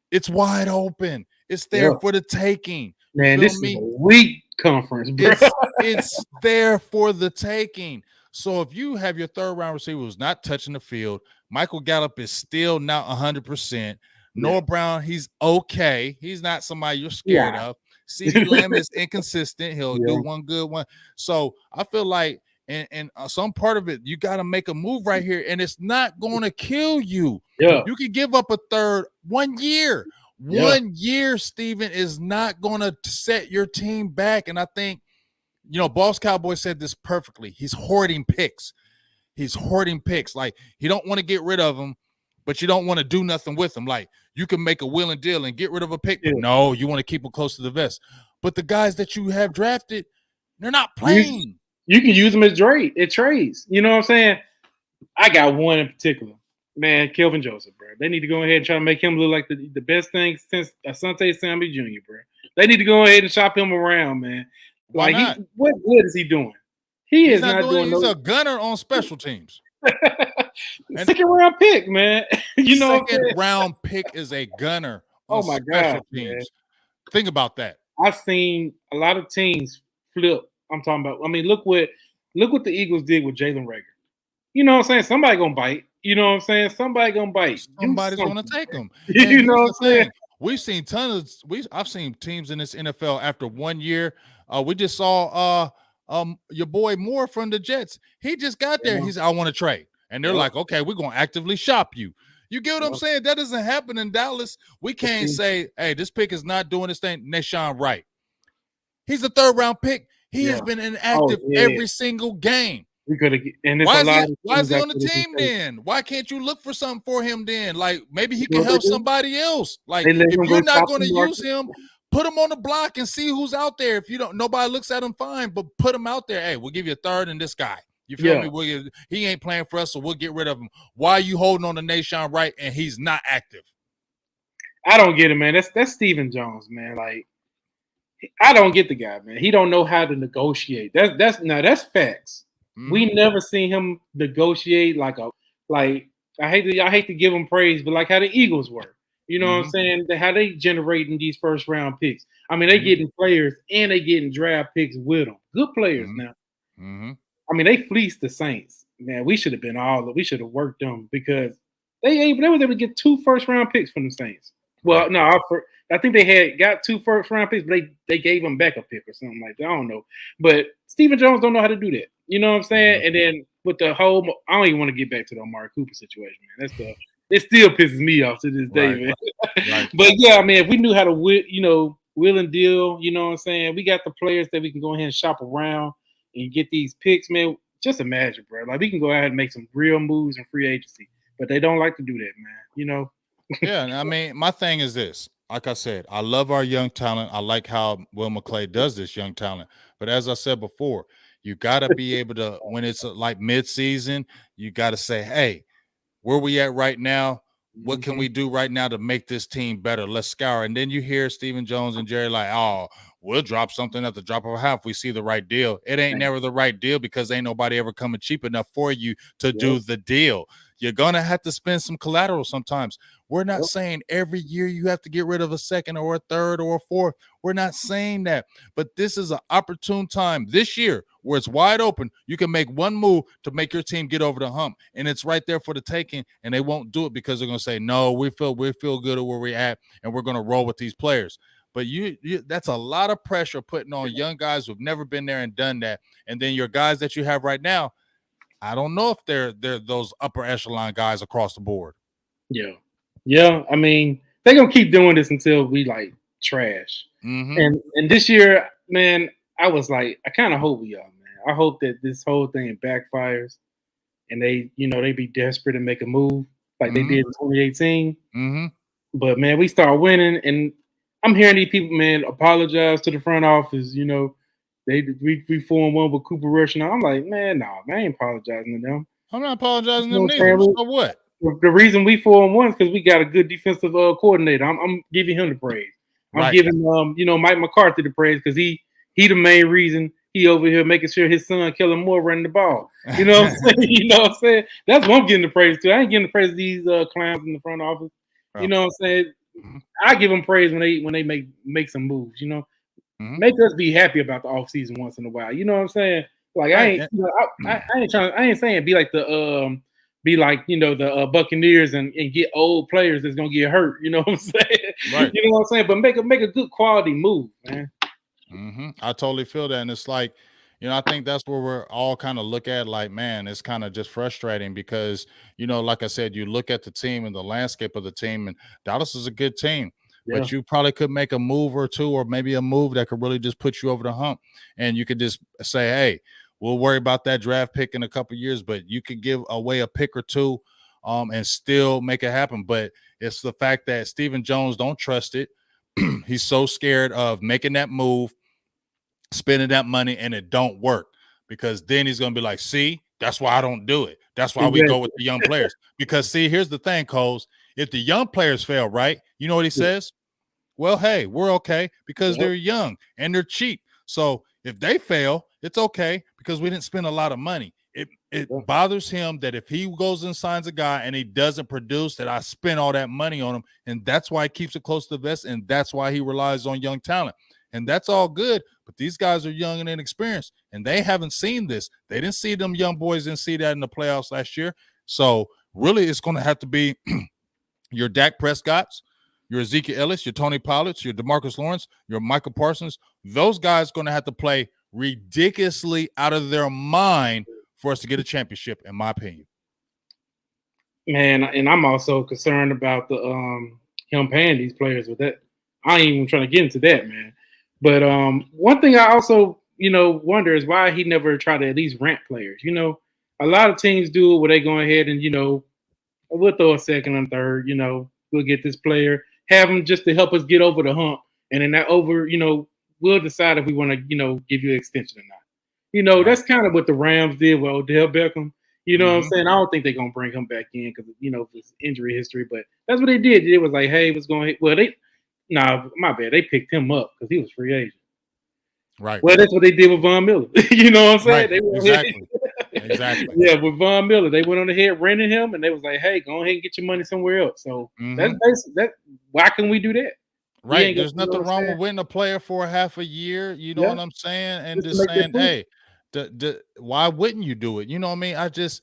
It's wide open. It's there for the taking. Man, this is a weak conference, bro. It's there for the taking. So if you have your third round receiver who's not touching the field, Michael Gallup is still not 100%. Noah Brown, he's okay. He's not somebody you're scared of. CeeDee Lamb is inconsistent. He'll do one good one. So I feel like and some part of it, you got to make a move right here, and it's not going to kill you. Yeah. You can give up a third 1 year. 1 year, Steven, is not going to set your team back. And I think, you know, Boss Cowboy said this perfectly. He's hoarding picks. Like, he don't want to get rid of them, but you don't want to do nothing with them. Like, you can make a will and deal and get rid of a pick. But no, you want to keep them close to the vest. But the guys that you have drafted, they're not playing. You can use them as trades. You know what I'm saying? I got one in particular. Man, Kelvin Joseph, bro. They need to go ahead and try to make him look like the best thing since Asante Samuel Jr., bro. They need to go ahead and shop him around, man. Why not? What good is he doing? He's not doing he's a gunner on special teams. Second round pick, man. You know, second round pick is a gunner on special teams. Man. Think about that. I've seen a lot of teams flip. I'm talking about. I mean, look what the Eagles did with Jalen Reagor. You know what I'm saying? Somebody gonna bite. You know what I'm saying? Somebody gonna bite. Somebody's gonna take them. You know what I'm saying? We've seen I've seen teams in this NFL after 1 year. We just saw your boy Moore from the Jets. He just got there. He said, I want to trade. And they're like, okay, we're gonna actively shop you. You get what I'm saying? That doesn't happen in Dallas. We can't say, hey, this pick is not doing this thing. Nashawn Wright. He's a third round pick. He has been inactive every single game. We could have. Why is he on the team then? Why can't you look for something for him then? Like, maybe he can help somebody else. Like, if you're not going to use him, put him on the block and see who's out there. If you don't, nobody looks at him, fine, but put him out there. Hey, we'll give you a third and this guy. You feel me? He ain't playing for us, so we'll get rid of him. Why are you holding on to Nashawn Wright and he's not active? I don't get it, man. That's Stephen Jones, man. Like, I don't get the guy, man. He don't know how to negotiate. That's facts. Mm-hmm. We never seen him negotiate like I hate to give him praise, but like how the Eagles were. You know what I'm saying? How they generating these first round picks. I mean, they getting players and they getting draft picks with them. Good players now. Mm-hmm. I mean, they fleeced the Saints. Man, we should have worked them because they was able to get 2 first round picks from the Saints. Well, no, I think they had got 2 first-round picks, but they gave him back a pick or something like that. I don't know. But Stephen Jones don't know how to do that. You know what I'm saying? Mhm. And then with the whole, I don't even want to get back to the Amari Cooper situation, man. That stuff, it still pisses me off to this day, Right. man. Right. But yeah, I mean, if we knew how to, will and deal, you know what I'm saying? We got the players that we can go ahead and shop around and get these picks, man. Just imagine, bro. Like we can go ahead and make some real moves in free agency, but they don't like to do that, man. You know? Yeah, and I mean, my thing is this. Like I said, I love our young talent. I like how Will McClay does this young talent. But as I said before, you got to be able to, when it's like mid-season, you got to say, hey, where we at right now? What can we do right now to make this team better? Let's scour. And then you hear Stephen Jones and Jerry like, oh, we'll drop something at the drop of a hat if we see the right deal. It ain't never the right deal because ain't nobody ever coming cheap enough for you to do the deal. You're going to have to spend some collateral sometimes. We're not saying every year you have to get rid of a second or a third or a fourth. We're not saying that. But this is an opportune time this year where it's wide open. You can make one move to make your team get over the hump. And it's right there for the taking. And they won't do it because they're going to say, no, we feel good at where we're at, and we're going to roll with these players. But you that's a lot of pressure putting on young guys who've never been there and done that. And then your guys that you have right now, I don't know if they're those upper echelon guys across the board. Yeah. Yeah. I mean, they're gonna keep doing this until we like trash. Mm-hmm. And this year, man, I was like, I kind of hope we are, man. I hope that this whole thing backfires and they be desperate and make a move like they did in 2018. Mm-hmm. But man, we start winning, and I'm hearing these people, man, apologize to the front office. We formed one with Cooper Rush, and I'm like, man, nah, man, I ain't apologizing to them. I'm not apologizing You to know them what I'm neither. saying? So what? The reason we 4-1 is because we got a good defensive coordinator. I'm giving him the praise. I'm Right. giving Mike McCarthy the praise because he the main reason he over here making sure his son Kellen Moore running the ball. You know what I'm saying? You know what I'm saying? That's what I'm getting the praise to. I ain't getting the praise to these clowns in the front office. You know what I'm saying? Mm-hmm. I give them praise when they make some moves. Make us be happy about the offseason once in a while. You know what I'm saying? Like Right. I ain't saying be like the Buccaneers and get old players that's gonna get hurt. You know what I'm saying? Right. You know what I'm saying? But make a good quality move, man. Mm-hmm. I totally feel that. And it's like, I think that's where we're all kind of look at like, man, it's kind of just frustrating because, like I said, you look at the team and the landscape of the team, and Dallas is a good team. Yeah. But you probably could make a move or two, or maybe a move that could really just put you over the hump. And you could just say, hey, we'll worry about that draft pick in a couple of years, but you could give away a pick or two and still make it happen. But it's the fact that Stephen Jones don't trust it. He's so scared of making that move, spending that money, and it don't work, because then he's going to be like, see, that's why I don't do it. That's why we go with the young players. Because see, here's the thing, Coles. If the young players fail, right, you know what he says? Well, hey, we're okay because they're young and they're cheap. So if they fail, it's okay because we didn't spend a lot of money. It bothers him that if he goes and signs a guy and he doesn't produce, that I spent all that money on him. And that's why he keeps it close to the vest. And that's why he relies on young talent. And that's all good. But these guys are young and inexperienced, and they haven't seen this. They didn't see them young boys, didn't see that in the playoffs last year. So really, it's going to have to be your Dak Prescotts, your Ezekiel Ellis, your Tony Pollards, your DeMarcus Lawrence, your Michael Parsons. Those guys are going to have to play ridiculously out of their mind for us to get a championship, in my opinion. Man, and I'm also concerned about the him paying these players with that. I ain't even trying to get into that, man. But one thing I also, wonder is why he never tried to at least rent players. A lot of teams do it where they go ahead and, we'll throw a second and third, we'll get this player, have him just to help us get over the hump. And then that we'll decide if we want to, give you an extension or not. Right. That's kind of what the Rams did with Odell Beckham. You know what I'm saying? I don't think they're going to bring him back in because, of his injury history. But that's what they did. It was like, hey, what's going on? Well, my bad. They picked him up because he was free agent. Right. Well, that's what they did with Von Miller. You know what I'm saying? Right. Exactly. Yeah, with Von Miller, they went on ahead, rented him, and they was like, hey, go ahead and get your money somewhere else. So that's basically that. Why can we do that? Right. There's nothing wrong with winning a player for half a year. You know what I'm saying? And just saying, hey, Why wouldn't you do it? You know what I mean? I just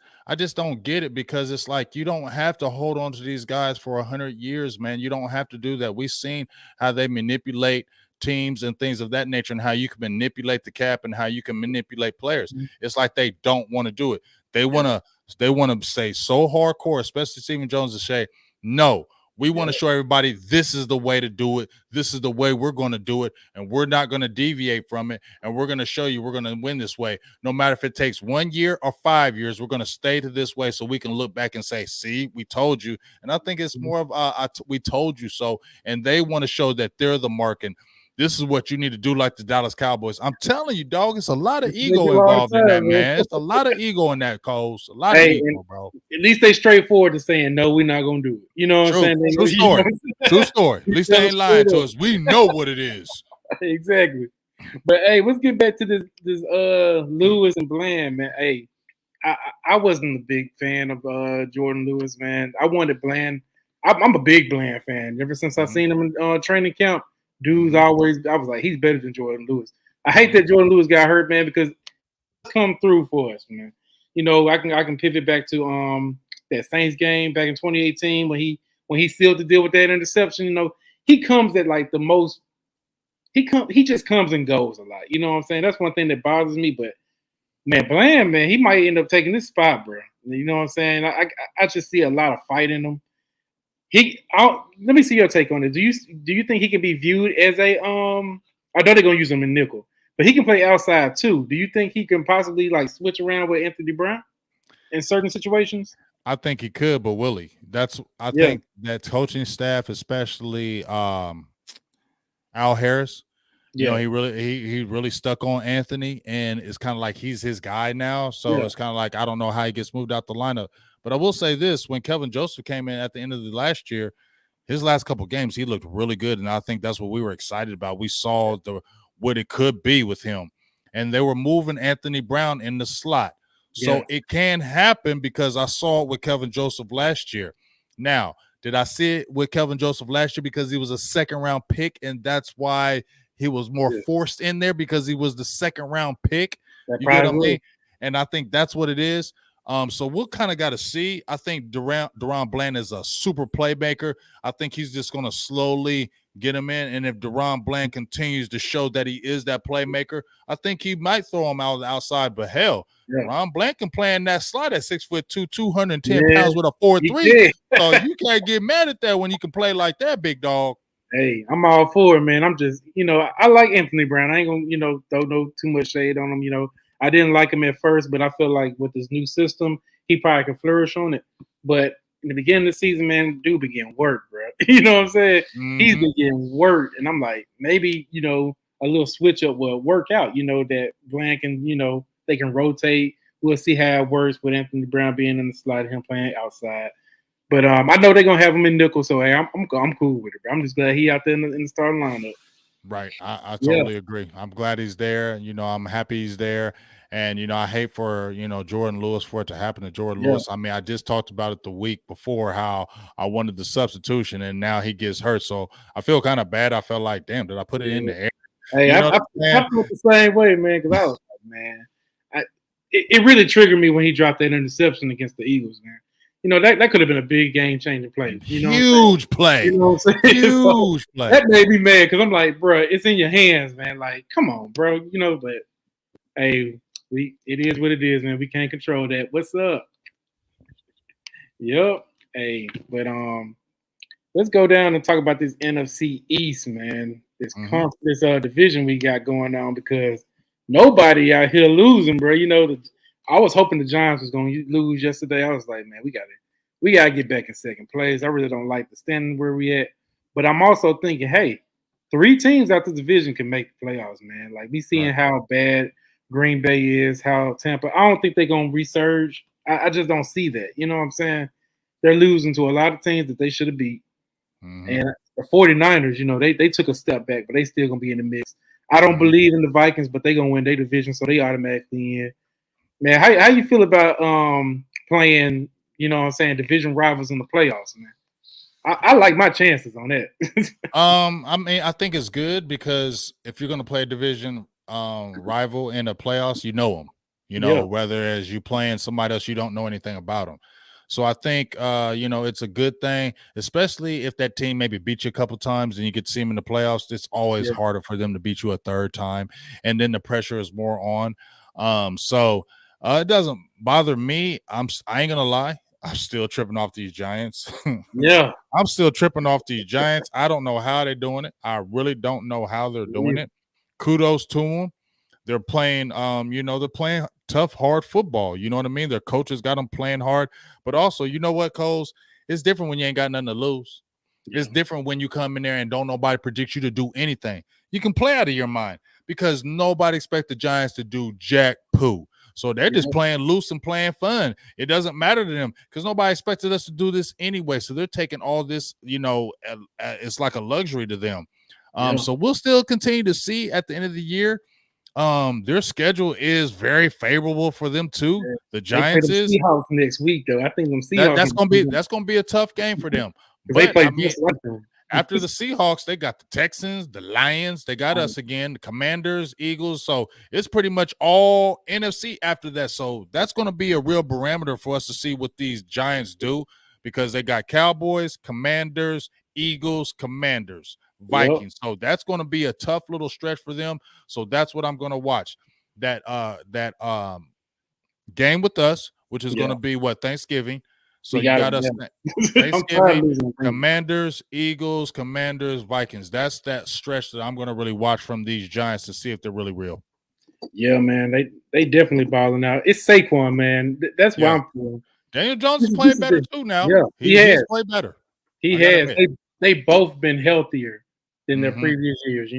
don't get it, because it's like you don't have to hold on to these guys for 100 years, man. You don't have to do that. We've seen how they manipulate teams and things of that nature, and how you can manipulate the cap and how you can manipulate players. It's like they don't want to do it. They want to say so hardcore, especially Stephen Jones, to say, no, we want to show everybody this is the way to do it. This is the way we're going to do it, and we're not going to deviate from it. And we're going to show you we're going to win this way. No matter if it takes 1 year or 5 years, we're going to stay to this way so we can look back and say, see, we told you. And I think it's more of we told you so. And they want to show that they're the mark, and this is what you need to do, like the Dallas Cowboys. I'm telling you, dog, it's a lot of ego involved in that, man. It's a lot of ego in that, Coles. A lot of ego, bro. At least they straightforward to saying, no, we're not going to do it. You know what I'm saying? True story. True story. At least they ain't lying to us. We know what it is. Exactly. But, hey, let's get back to this Lewis and Bland, man. Hey, I wasn't a big fan of Jordan Lewis, man. I wanted Bland. I'm a big Bland fan. Ever since I seen him in training camp, dudes always, I was like, he's better than Jordan Lewis. I hate that Jordan Lewis got hurt, man, because he's come through for us, man. You know, I can pivot back to that Saints game back in 2018 when he sealed the deal with that interception. You know, he comes at like the most. He just comes and goes a lot. You know what I'm saying? That's one thing that bothers me. But man, Bland, man, he might end up taking this spot, bro. You know what I'm saying? I just see a lot of fight in him. Let me see your take on it. Do you think he can be viewed as a I know they're gonna use him in nickel, but he can play outside too. Do you think he can possibly like switch around with Anthony Brown in certain situations? I think he could, but will he? I think that coaching staff, especially Al Harris, you know, he really stuck on Anthony, and it's kind of like he's his guy now. So it's kind of like I don't know how he gets moved out the lineup. But I will say this: when Kelvin Joseph came in at the end of the last year, his last couple of games, he looked really good, and I think that's what we were excited about. We saw what it could be with him, and they were moving Anthony Brown in the slot, so it can happen because I saw it with Kelvin Joseph last year. Now, did I see it with Kelvin Joseph last year because he was a second-round pick, and that's why he was more forced in there because he was the second-round pick? You get what I mean? And I think that's what it is. So we'll kind of got to see. I think Deron Bland is a super playmaker. I think he's just going to slowly get him in. And if Deron Bland continues to show that he is that playmaker, I think he might throw him out outside. But hell, Deron Bland can play in that slot at 6'2", 210 pounds with a 4.3. So you can't get mad at that when you can play like that, big dog. Hey, I'm all for it, man. I'm just, I like Anthony Brown. I ain't gonna, throw no too much shade on him. I didn't like him at first, but I feel like with this new system, he probably can flourish on it. But in the beginning of the season, man, dude began work, bro. You know what I'm saying? He's been getting work, and I'm like, maybe a little switch up will work out. That Bland can, they can rotate. We'll see how it works with Anthony Brown being in the slot and him playing outside. But I know they're gonna have him in nickel, so hey, I'm cool with it, bro. I'm just glad he out there in the starting lineup. Right. I totally agree. I'm glad he's there. I'm happy he's there. And, I hate for, Jordan Lewis for it to happen to Jordan Lewis. I mean, I just talked about it the week before how I wanted the substitution and now he gets hurt. So I feel kind of bad. I felt like, damn, did I put it in the air? Hey, I felt the same way, man, because I was like, man, it really triggered me when he dropped that interception against the Eagles, man. That could have been a big game-changing play. Huge play. You know what I'm saying? Huge play. That made me mad because I'm like, bro, it's in your hands, man. Like, come on, bro. But hey, it is what it is, man. We can't control that. What's up? Yep. Hey, but let's go down and talk about this NFC East, man. This division we got going on because nobody out here losing, bro. I was hoping the Giants was going to lose yesterday. I was like, man, we got to get back in second place. I really don't like the standing where we at. But I'm also thinking, hey, 3 teams out the division can make the playoffs, man. Like, we seeing how bad Green Bay is, how Tampa. I don't think they're going to resurge. I just don't see that. You know what I'm saying? They're losing to a lot of teams that they should have beat. And the 49ers, they took a step back, but they still going to be in the mix. I don't believe in the Vikings, but they're going to win their division, so they automatically in. Man, how you feel about playing, division rivals in the playoffs, man? I like my chances on that. I mean, I think it's good because if you're going to play a division rival in the playoffs, you know them. Yeah. whether as you playing somebody else you don't know anything about them. So I think it's a good thing, especially if that team maybe beat you a couple times and you get to see them in the playoffs. It's always Yeah. harder for them to beat you a third time, and then the pressure is more on. So it doesn't bother me. I ain't gonna lie. I'm still tripping off these Giants. Yeah. I'm still tripping off these Giants. I don't know how they're doing it. I really don't know how they're doing it. Kudos to them. They're playing, they're playing tough, hard football. You know what I mean? Their coaches got them playing hard. But also, you know what, Coles? It's different when you ain't got nothing to lose. Yeah. It's different when you come in there and don't nobody predict you to do anything. You can play out of your mind because nobody expects the Giants to do jack poo. So they're just playing loose and playing fun. It doesn't matter to them because nobody expected us to do this anyway. So they're taking all this, it's like a luxury to them. So we'll still continue to see at the end of the year. Their schedule is very favorable for them too. Yeah. The Giants they play is the Seahawks next week though. I think them Seahawks that's gonna be a tough game for them. They But play I mean, just like them. after the Seahawks, they got the Texans, the Lions, they got us again, the Commanders, Eagles. So it's pretty much all NFC after that. So that's going to be a real barometer for us to see what these Giants do because they got Cowboys, Commanders, Eagles, Commanders, Vikings. So that's going to be a tough little stretch for them. So that's what I'm going to watch. That game with us, which is going to be Thanksgiving. So you got us Thanksgiving, Commanders, Eagles, Commanders, Vikings. That's that stretch that I'm going to really watch from these Giants to see if they're really real. Yeah, man, they definitely balling out. It's Saquon, man. That's why I'm feeling. Daniel Jones is playing better too now. Yeah, he has played better. He has. They both been healthier than their previous years,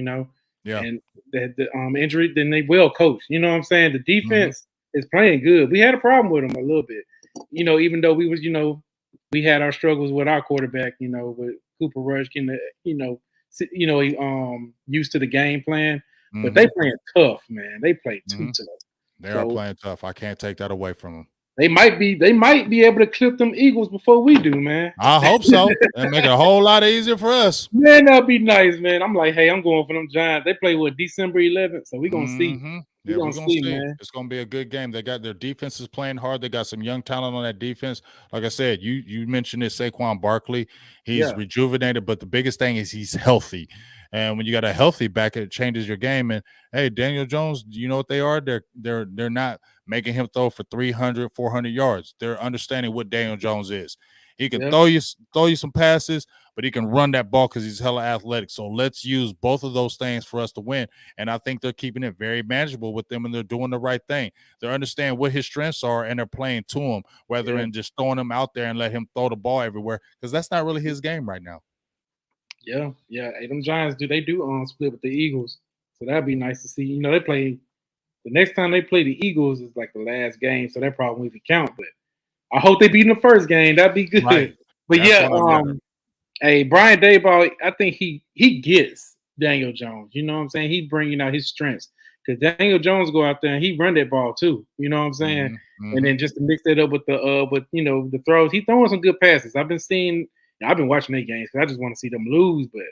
Yeah. And the injury, then they well coached. You know what I'm saying? The defense is playing good. We had a problem with them a little bit. Even though we was, we had our struggles with our quarterback, with Cooper Rush, used to the game plan. But they playing tough, man. They play too tough. They are playing tough. I can't take that away from them. They might be able to clip them Eagles before we do, man. I hope so. And make it a whole lot easier for us. Man, that'd be nice, man. I'm like, hey, I'm going for them Giants. They play December 11th, so we're gonna see. Yeah, we're gonna see, man. It's gonna be a good game. They got their defenses playing hard. They got some young talent on that defense. Like I said, you mentioned it, Saquon Barkley. He's rejuvenated, but the biggest thing is he's healthy. And when you got a healthy back, it changes your game. And hey, Daniel Jones, you know what they are? They're not making him throw for 300, 400 yards. They're understanding what Daniel Jones is. He can throw you some passes, but he can run that ball because he's hella athletic. So let's use both of those things for us to win. And I think they're keeping it very manageable with them, and they're doing the right thing. They're understanding what his strengths are, and they're playing to him, rather than just throwing him out there and let him throw the ball everywhere, because that's not really his game right now. Yeah. Hey, them Giants do split with the Eagles, so that'd be nice to see. They play the next time they play the Eagles is like the last game, so that probably won't even count. But I hope they beat in the first game. That'd be good. Right. But that's hey, Brian Daboll, I think he gets Daniel Jones. You know what I'm saying? He's bringing out his strengths because Daniel Jones go out there and he run that ball too. You know what I'm saying? And then just to mix that up with the throws, he throwing some good passes. I've been watching their games because I just want to see them lose, but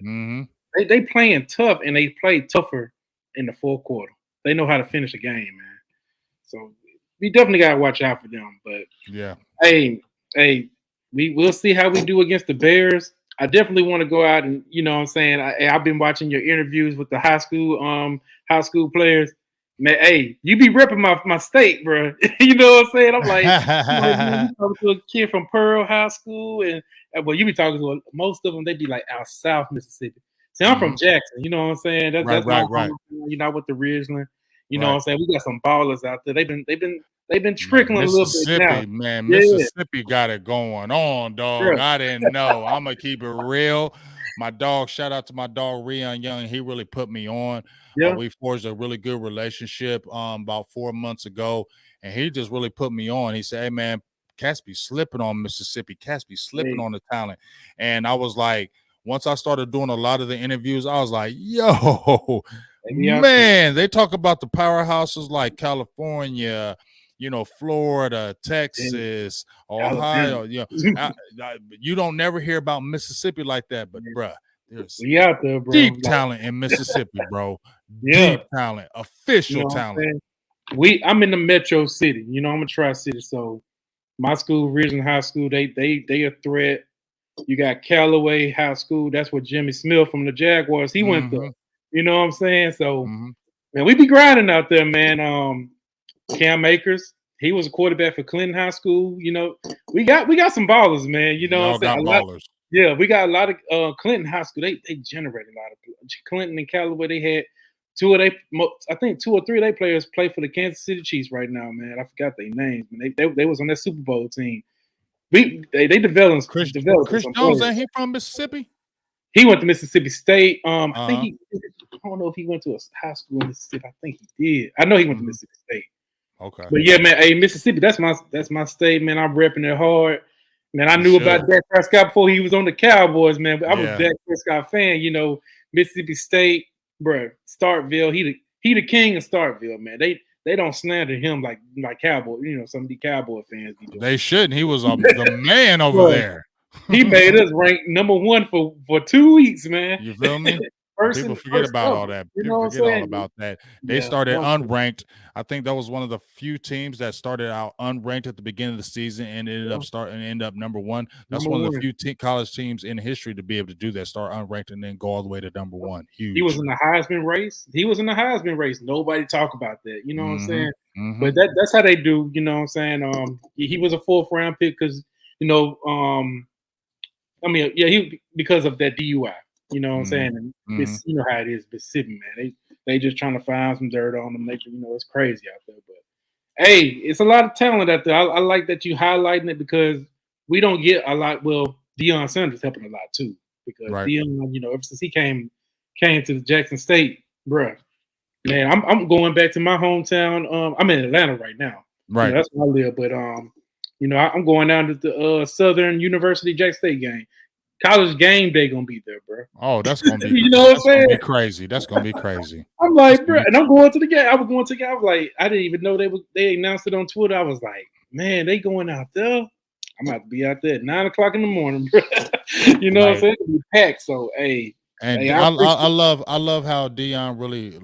they playing tough, and they play tougher in the fourth quarter. They know how to finish a game, man. So we definitely got to watch out for them. But hey, we'll see how we do against the Bears. I definitely want to go out and, what I'm saying, I've been watching your interviews with the high school players. Man, hey, you be ripping my state, bro. You know what I'm saying? I'm like, you talking to a kid from Pearl High School, and you be talking to most of them. They be like out south Mississippi. See, I'm from Jackson. You know what I'm saying? That's my home. Not with the Ridgeland. You know what I'm saying? We got some ballers out there. They've been trickling a little bit now. Man, Mississippi got it going on, dog. Yeah. I didn't know. I'm gonna keep it real. My dog, shout out to my dog Rion Young. He really put me on. Yeah. We forged a really good relationship about 4 months ago, and he just really put me on. He said, "Hey, man, cats be slipping on Mississippi. Cats be slipping on the talent." And I was like, once I started doing a lot of the interviews, I was like, yo, man, they talk about the powerhouses like California, Florida, Texas, Ohio. You don't never hear about Mississippi like that, but bruh, there's out there, bro. Deep talent in Mississippi, bro. Deep talent, official talent. I'm in the metro city. You know, I'm a tri-city, so my school, Regional High School, they a threat. You got Callaway High School. That's where Jimmy Smith from the Jaguars, he went there. You know what I'm saying? So, man, we be grinding out there, man. Cam Akers, he was a quarterback for Clinton High School. You know, we got some ballers, man. You know what I'm saying? Got ballers. Yeah, we got a lot of Clinton High School. They generate a lot of Clinton and Callaway. They had I think 2 or 3 of their players play for the Kansas City Chiefs right now, man. I forgot their names, man. They was on that Super Bowl team. They developed Chris some Jones. players. Ain't he from Mississippi? He went to Mississippi State. I think I don't know if he went to a high school in Mississippi. I think he did. I know he went to Mississippi State. Okay. But yeah, man, hey, Mississippi, that's my state, man. I'm repping it hard. Man, I knew about Dak Prescott before he was on the Cowboys, man. But I was a Dak Prescott fan, you know. Mississippi State, bro, Starkville, he the king of Starkville, man. They don't slander him like Cowboy, you know, some of the Cowboy fans be doing. They shouldn't. He was the man over there. He made us rank #1 for 2 weeks, man. You feel me? People forget about all that. People forget all about that. They started unranked. I think that was one of the few teams that started out unranked at the beginning of the season and ended up #1. That's one of the few college teams in history to be able to do that, start unranked and then go all the way to #1. Huge. He was in the Heisman race. Nobody talk about that. You know what I'm saying? But that's how they do. You know what I'm saying? He was a 4th round pick because you know, because of that DUI. You know what I'm saying? And you know how it is, Mississippi, man. They just trying to find some dirt on them. You know, it's crazy out there. But hey, it's a lot of talent out there. I like that you highlighting it because we don't get a lot. Well, Deion Sanders helping a lot too because Deion, you know, ever since he came to the Jackson State, bruh, man, I'm going back to my hometown. I'm in Atlanta right now. Right, you know, that's where I live. But you know, I'm going down to the Southern University Jackson State game. College game day gonna be there, bro. Oh, that's gonna be you know what I'm saying? Gonna be crazy. That's gonna be crazy. I'm like, bro, and I'm going to the game. I was going to the game. I was like, I didn't even know they announced it on Twitter. I was like, man, they going out there. I'm about to be out there at 9 o'clock in the morning, bro. You know what I'm saying? It'll be packed. So hey. And hey, I love how Deion really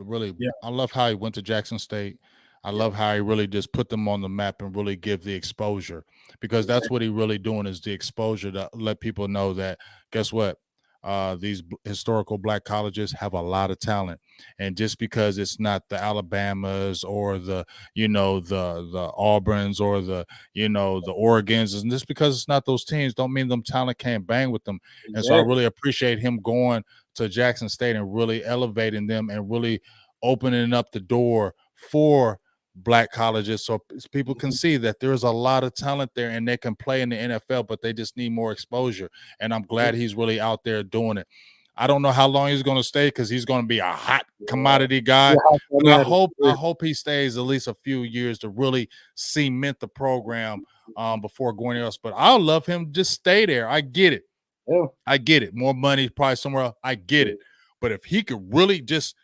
I love how he went to Jackson State. I love how he really just put them on the map and really give the exposure because that's what he really doing is the exposure to let people know that guess what? These historical black colleges have a lot of talent. And just because it's not the Alabamas or the Auburns or the Oregons, and just because it's not those teams don't mean them talent can't bang with them. And so I really appreciate him going to Jackson State and really elevating them and really opening up the door for black colleges so people can see that there's a lot of talent there and they can play in the NFL, but they just need more exposure. And I'm glad he's really out there doing it. I don't know how long he's going to stay because he's going to be a hot commodity guy. But I hope he stays at least a few years to really cement the program before going else. But I'll love him just stay there. I get it. Yeah. I get it. More money, probably somewhere else. I get it. But if he could really just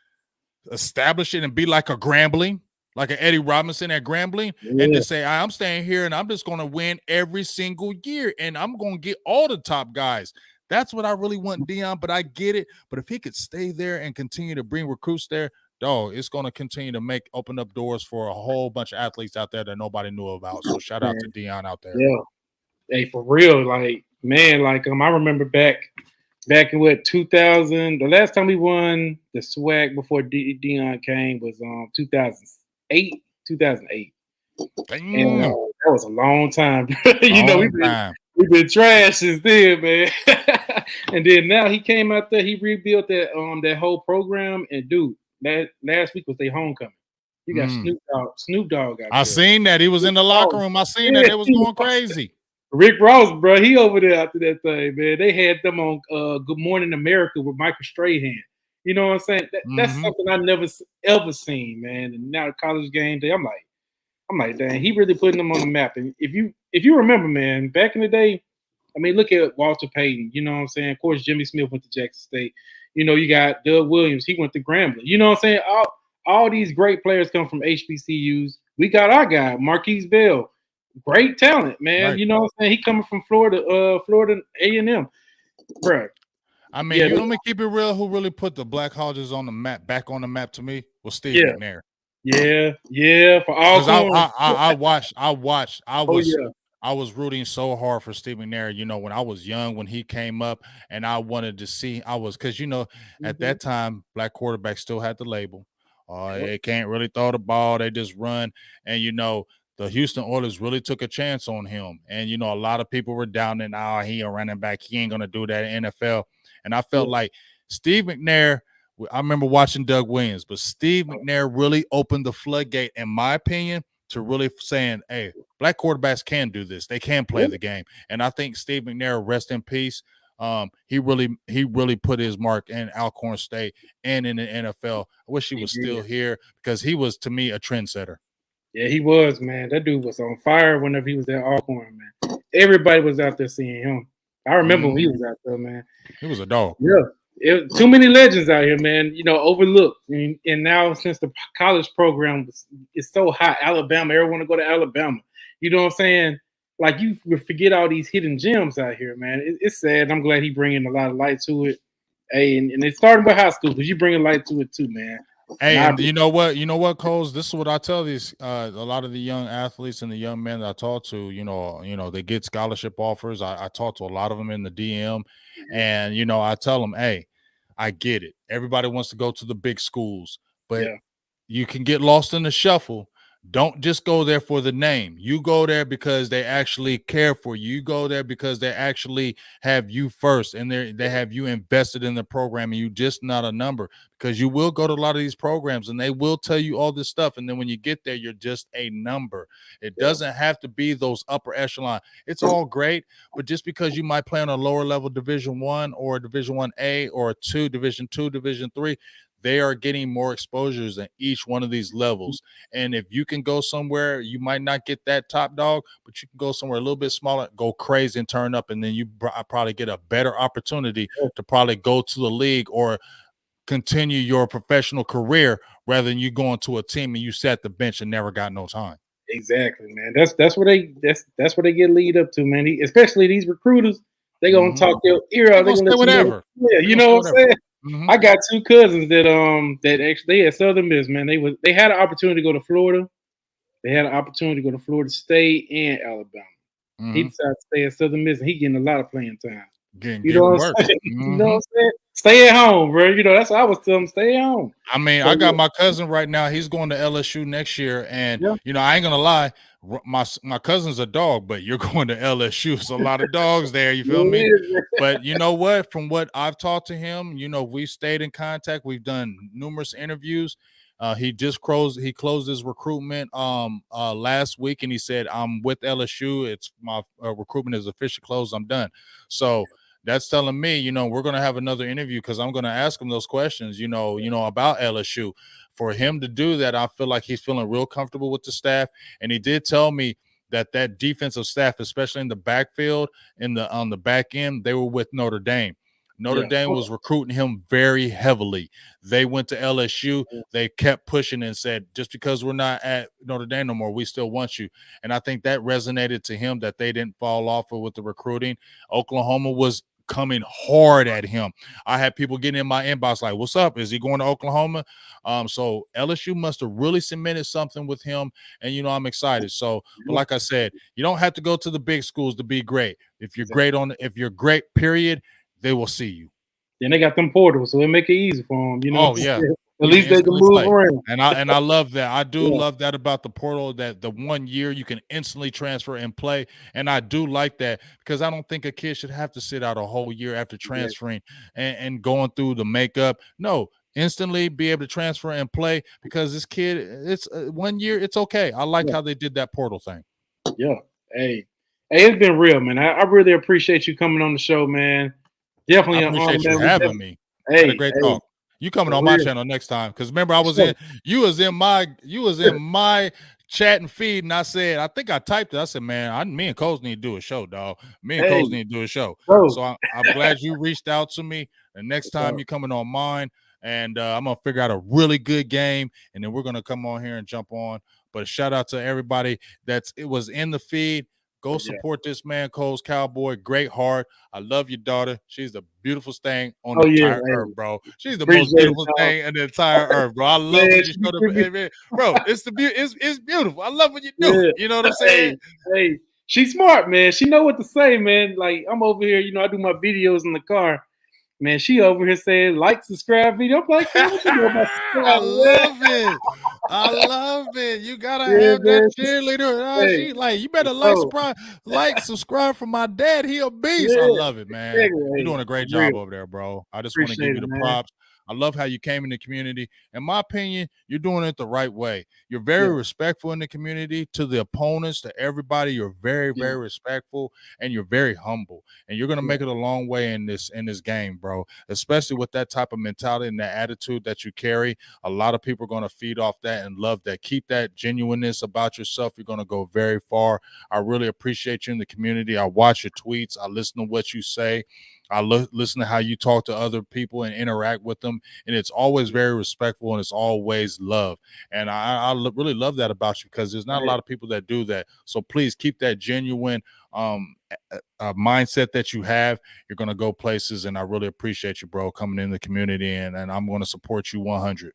establish it and be like a Grambling, like an Eddie Robinson at Grambling, and to say, I'm staying here and I'm just going to win every single year and I'm going to get all the top guys. That's what I really want Deion, but I get it. But if he could stay there and continue to bring recruits there, it's going to continue to open up doors for a whole bunch of athletes out there that nobody knew about. So shout out to Deion out there. Yeah. Hey, for real, like, man, like I remember back in what 2000, the last time we won the SWAC before Deion came was 2008. And that was a long time. We've been trash since then, man. And then now he came out there, he rebuilt that whole program, and dude, last week was their homecoming. You got Snoop Dogg out there. I seen that. He was in the locker room. I seen that. It was going crazy. Rick Ross, bro, he over there after that thing, man. They had them on Good Morning America with Michael Strahan. You know what I'm saying? That's something I never ever seen, man. And now the college game day, I'm like, dang, he really putting them on the map. And if you remember, man, back in the day, I mean, look at Walter Payton. You know what I'm saying? Of course, Jimmy Smith went to Jackson State. You know, you got Doug Williams. He went to Grambling. You know what I'm saying? All these great players come from HBCUs. We got our guy, Marquise Bell. Great talent, man. Right. You know what I'm saying? He coming from Florida A&M. Bro. I mean, let me keep it real. Who really put the black colleges on the map, back on the map to me, was Steve McNair. Yeah, for Because Alcorn. I Oh yeah. I was rooting so hard for Steve McNair, when I was young, when he came up, and I wanted to see, because at Mhm. that time, black quarterbacks still had the label. Yep. They can't really throw the ball, they just run. And the Houston Oilers really took a chance on him. And a lot of people were down and he a running back, he ain't gonna do that in NFL. And I felt Yeah. like Steve McNair, I remember watching Doug Williams, but Steve Oh, McNair really opened the floodgate, in my opinion, to really saying, hey, black quarterbacks can do this. They can play yeah. the game. And I think Steve McNair, rest in peace, he really put his mark in Alcorn State and in the NFL. I wish he He was did. still here because he was, to me, a trendsetter. Yeah, he was, man. That dude was on fire whenever he was at Alcorn, man. Everybody was out there seeing him. I remember when he Mhm. was out there, man. He was a dog. Yeah. Too many legends out here, man. Overlooked. And now since the college program is so hot, Alabama, everyone want to go to Alabama. You know what I'm saying? Like you forget all these hidden gems out here, man. It's sad. I'm glad he bringing a lot of light to it. Hey, and it started with high school because you bringing light to it too, man. And Hey, I, and you know what? You know what, Coles? This is what I tell these a lot of the young athletes and the young men that I talk to. They get scholarship offers. I talk to a lot of them in the DM, and I tell them, hey, I get it. Everybody wants to go to the big schools, but yeah, you can get lost in the shuffle. Don't just go there for the name. You go there because they actually care for you. You go there because they actually have you first, and they have you invested in the program, and you just not a number. Because you will go to a lot of these programs, and they will tell you all this stuff, and then when you get there, you're just a number. It yeah, doesn't have to be those upper echelon. It's all great, but just because you might play on a lower level Division 1 or Division 1A or two, Division 2, Division 3, they are getting more exposures in each one of these levels. And if you can go somewhere, you might not get that top dog, but you can go somewhere a little bit smaller, go crazy and turn up, and then you probably get a better opportunity to probably go to the league or continue your professional career rather than you going to a team and you sat the bench and never got no time. exactly, man. That's what they get lead up to, man. Especially these recruiters, they gonna Mm-hmm. talk your ear They're out. They gonna gonna say let you know. whatever. Yeah, They're you gonna know say what I'm whatever. saying. Mm-hmm. I got two cousins that actually they at Southern Miss, man. They had an opportunity to go to Florida. They had an opportunity to go to Florida State and Alabama. He Mm-hmm. decided to stay at Southern Miss, and he getting a lot of playing time. You know Getting what work. I'm saying? You know what Mm-hmm. I'm saying? Stay at home, bro. That's what I was telling him. Stay at home. I mean, So I got my cousin right now. He's going to LSU next year, and yeah, I ain't gonna lie, my cousin's a dog, but you're going to LSU. It's a lot of dogs there. You yeah, feel me? it is. But you know what? From what I've talked to him, we stayed in contact. We've done numerous interviews. He closed his recruitment last week, and he said, "I'm with LSU. It's my recruitment is officially closed. I'm done." So that's telling me, we're going to have another interview because I'm going to ask him those questions, about LSU. For him to do that, I feel like he's feeling real comfortable with the staff. And he did tell me that defensive staff, especially in the backfield, on the back end, they were with Notre Dame. Notre Yeah. Dame was recruiting him very heavily. They went to LSU. They kept pushing and said, just because we're not at Notre Dame no more, we still want you. And I think that resonated to him that they didn't fall off with the recruiting. Oklahoma was coming hard at him. I had people getting in my inbox like, what's up? Is he going to Oklahoma? So LSU must have really cemented something with him. And, I'm excited. So, but like I said, you don't have to go to the big schools to be great. If you're great, period, they will see you. Then they got them portals, so it make it easy for them. You know what Oh, I'm yeah. saying? At You can least they can instantly move play. around. And I love that. I do Yeah. love that about the portal, that the 1 year you can instantly transfer and play. And I do like that because I don't think a kid should have to sit out a whole year after Exactly. transferring and going through the makeup. No, instantly be able to transfer and play because this kid, it's 1 year, it's okay. I like Yeah. how they did that portal thing. Yeah. Hey, it's been real, man. I really appreciate you coming on the show, man. I Definitely an honor, appreciate you man. having me. Had a great Hey, talk. You coming for on my real. channel next time? Because remember, For sure. you was in my chat and feed, and I said, I think I typed it. I said, man, me and Coles need to do a show, dog. Me and Hey, Coles need to do a show. bro. So I'm glad you reached out to me. The next time you coming on mine, and I'm gonna figure out a really good game, and then we're gonna come on here and jump on. But shout out to everybody it was in the feed. Go support this man, Cole's Cowboy. Great heart. I love your daughter. She's the beautifulest thing on the entire earth, bro. She's the most beautiful thing in the entire earth, bro. I love when you showed up. Hey, man, bro, it's beautiful. I love what you do. You know what I'm saying? Hey, she's smart, man. She know what to say, man. Like I'm over here, I do my videos in the car. Man, she over here saying like, subscribe video. I'm like, what you know about I love it. I love it. You gotta have that cheerleader. She like, you better subscribe for my dad. He a beast. I love it, man. You're doing a great job over there, bro. I just want to give you the props. I love how you came in the community. In my opinion, you're doing it the right way. You're very respectful in the community to the opponents, to everybody. You're very, very respectful, and you're very humble. And you're gonna make it a long way in this game, bro. Especially with that type of mentality and that attitude that you carry. A lot of people are gonna feed off that and love that. Keep that genuineness about yourself. You're gonna go very far. I really appreciate you in the community. I watch your tweets. I listen to what you say. I listen to how you talk to other people and interact with them, and it's always very respectful and it's always love. And I really love that about you, because there's not a lot of people that do that. So please keep that genuine mindset that you have. You're going to go places, and I really appreciate you, bro, coming in the community, and I'm going to support you 100.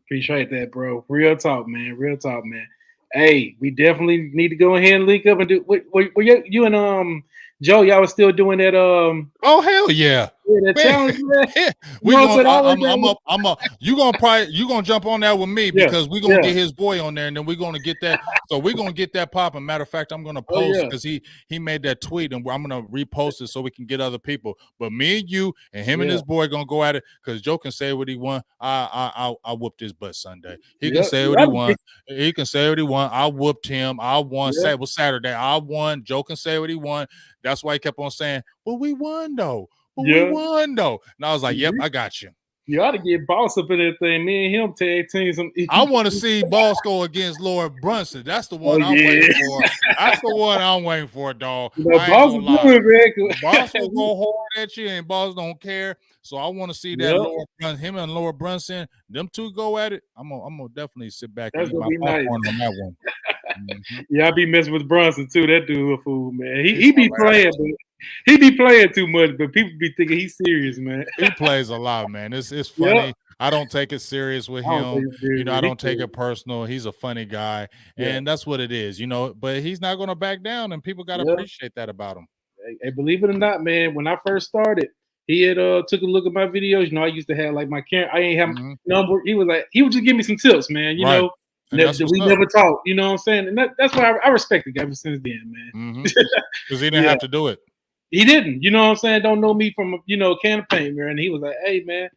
Appreciate that, bro. Real talk, man. Hey, we definitely need to go ahead and link up and do. Were you and Joe, y'all was still doing that? Oh hell yeah! That challenge, man. I'm up. You gonna jump on that with me, because we're gonna get his boy on there, and then we're gonna get that. So we're gonna get that popping. Matter of fact, I'm gonna post, because he made that tweet, and I'm gonna repost it so we can get other people. But me and you and him and his boy gonna go at it, because Joe can say what he want. I whooped his butt Sunday. He can say what he want. He can say what he want. I whooped him. I won. It was Saturday. I won. Joe can say what he want. That's why he kept on saying, "Well, we won though. We won though." And I was like, "Yep, I got you." You ought to get Boss up in that thing. Me and him tag team some. I want to see Boss go against Lord Brunson. That's the one I'm waiting for. That's the one I'm waiting for, dog. Boss will go hard at you, and Boss don't care. So I want to see that Lord Brunson, him and Lord Brunson, them two go at it. I'm gonna definitely sit back and eat my popcorn on that one. Yeah, I be messing with Brunson too. That dude a fool, man. He be playing, but he be playing too much. But people be thinking he's serious, man. He plays a lot, man. It's funny. I don't take it serious with him. I don't take it personal. He's a funny guy, and that's what it is, But he's not going to back down, and people got to appreciate that about him. Hey, believe it or not, man, when I first started, he had took a look at my videos. I used to have like my camera. I ain't have number. He would just give me some tips, man. You know. We never talked, you know what I'm saying? And that's why I respect the guy ever since then, man. Because he didn't have to do it. He didn't, you know what I'm saying? Don't know me from, a can of paint, man. And he was like, hey, man,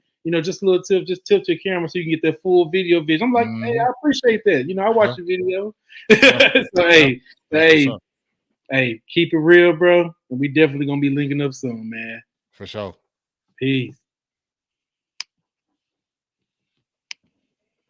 just a little tip, just tilt your camera so you can get that full video vision. I'm like, hey, I appreciate that. I watch the video. So, hey, keep it real, bro. And we definitely going to be linking up soon, man. For sure. Peace.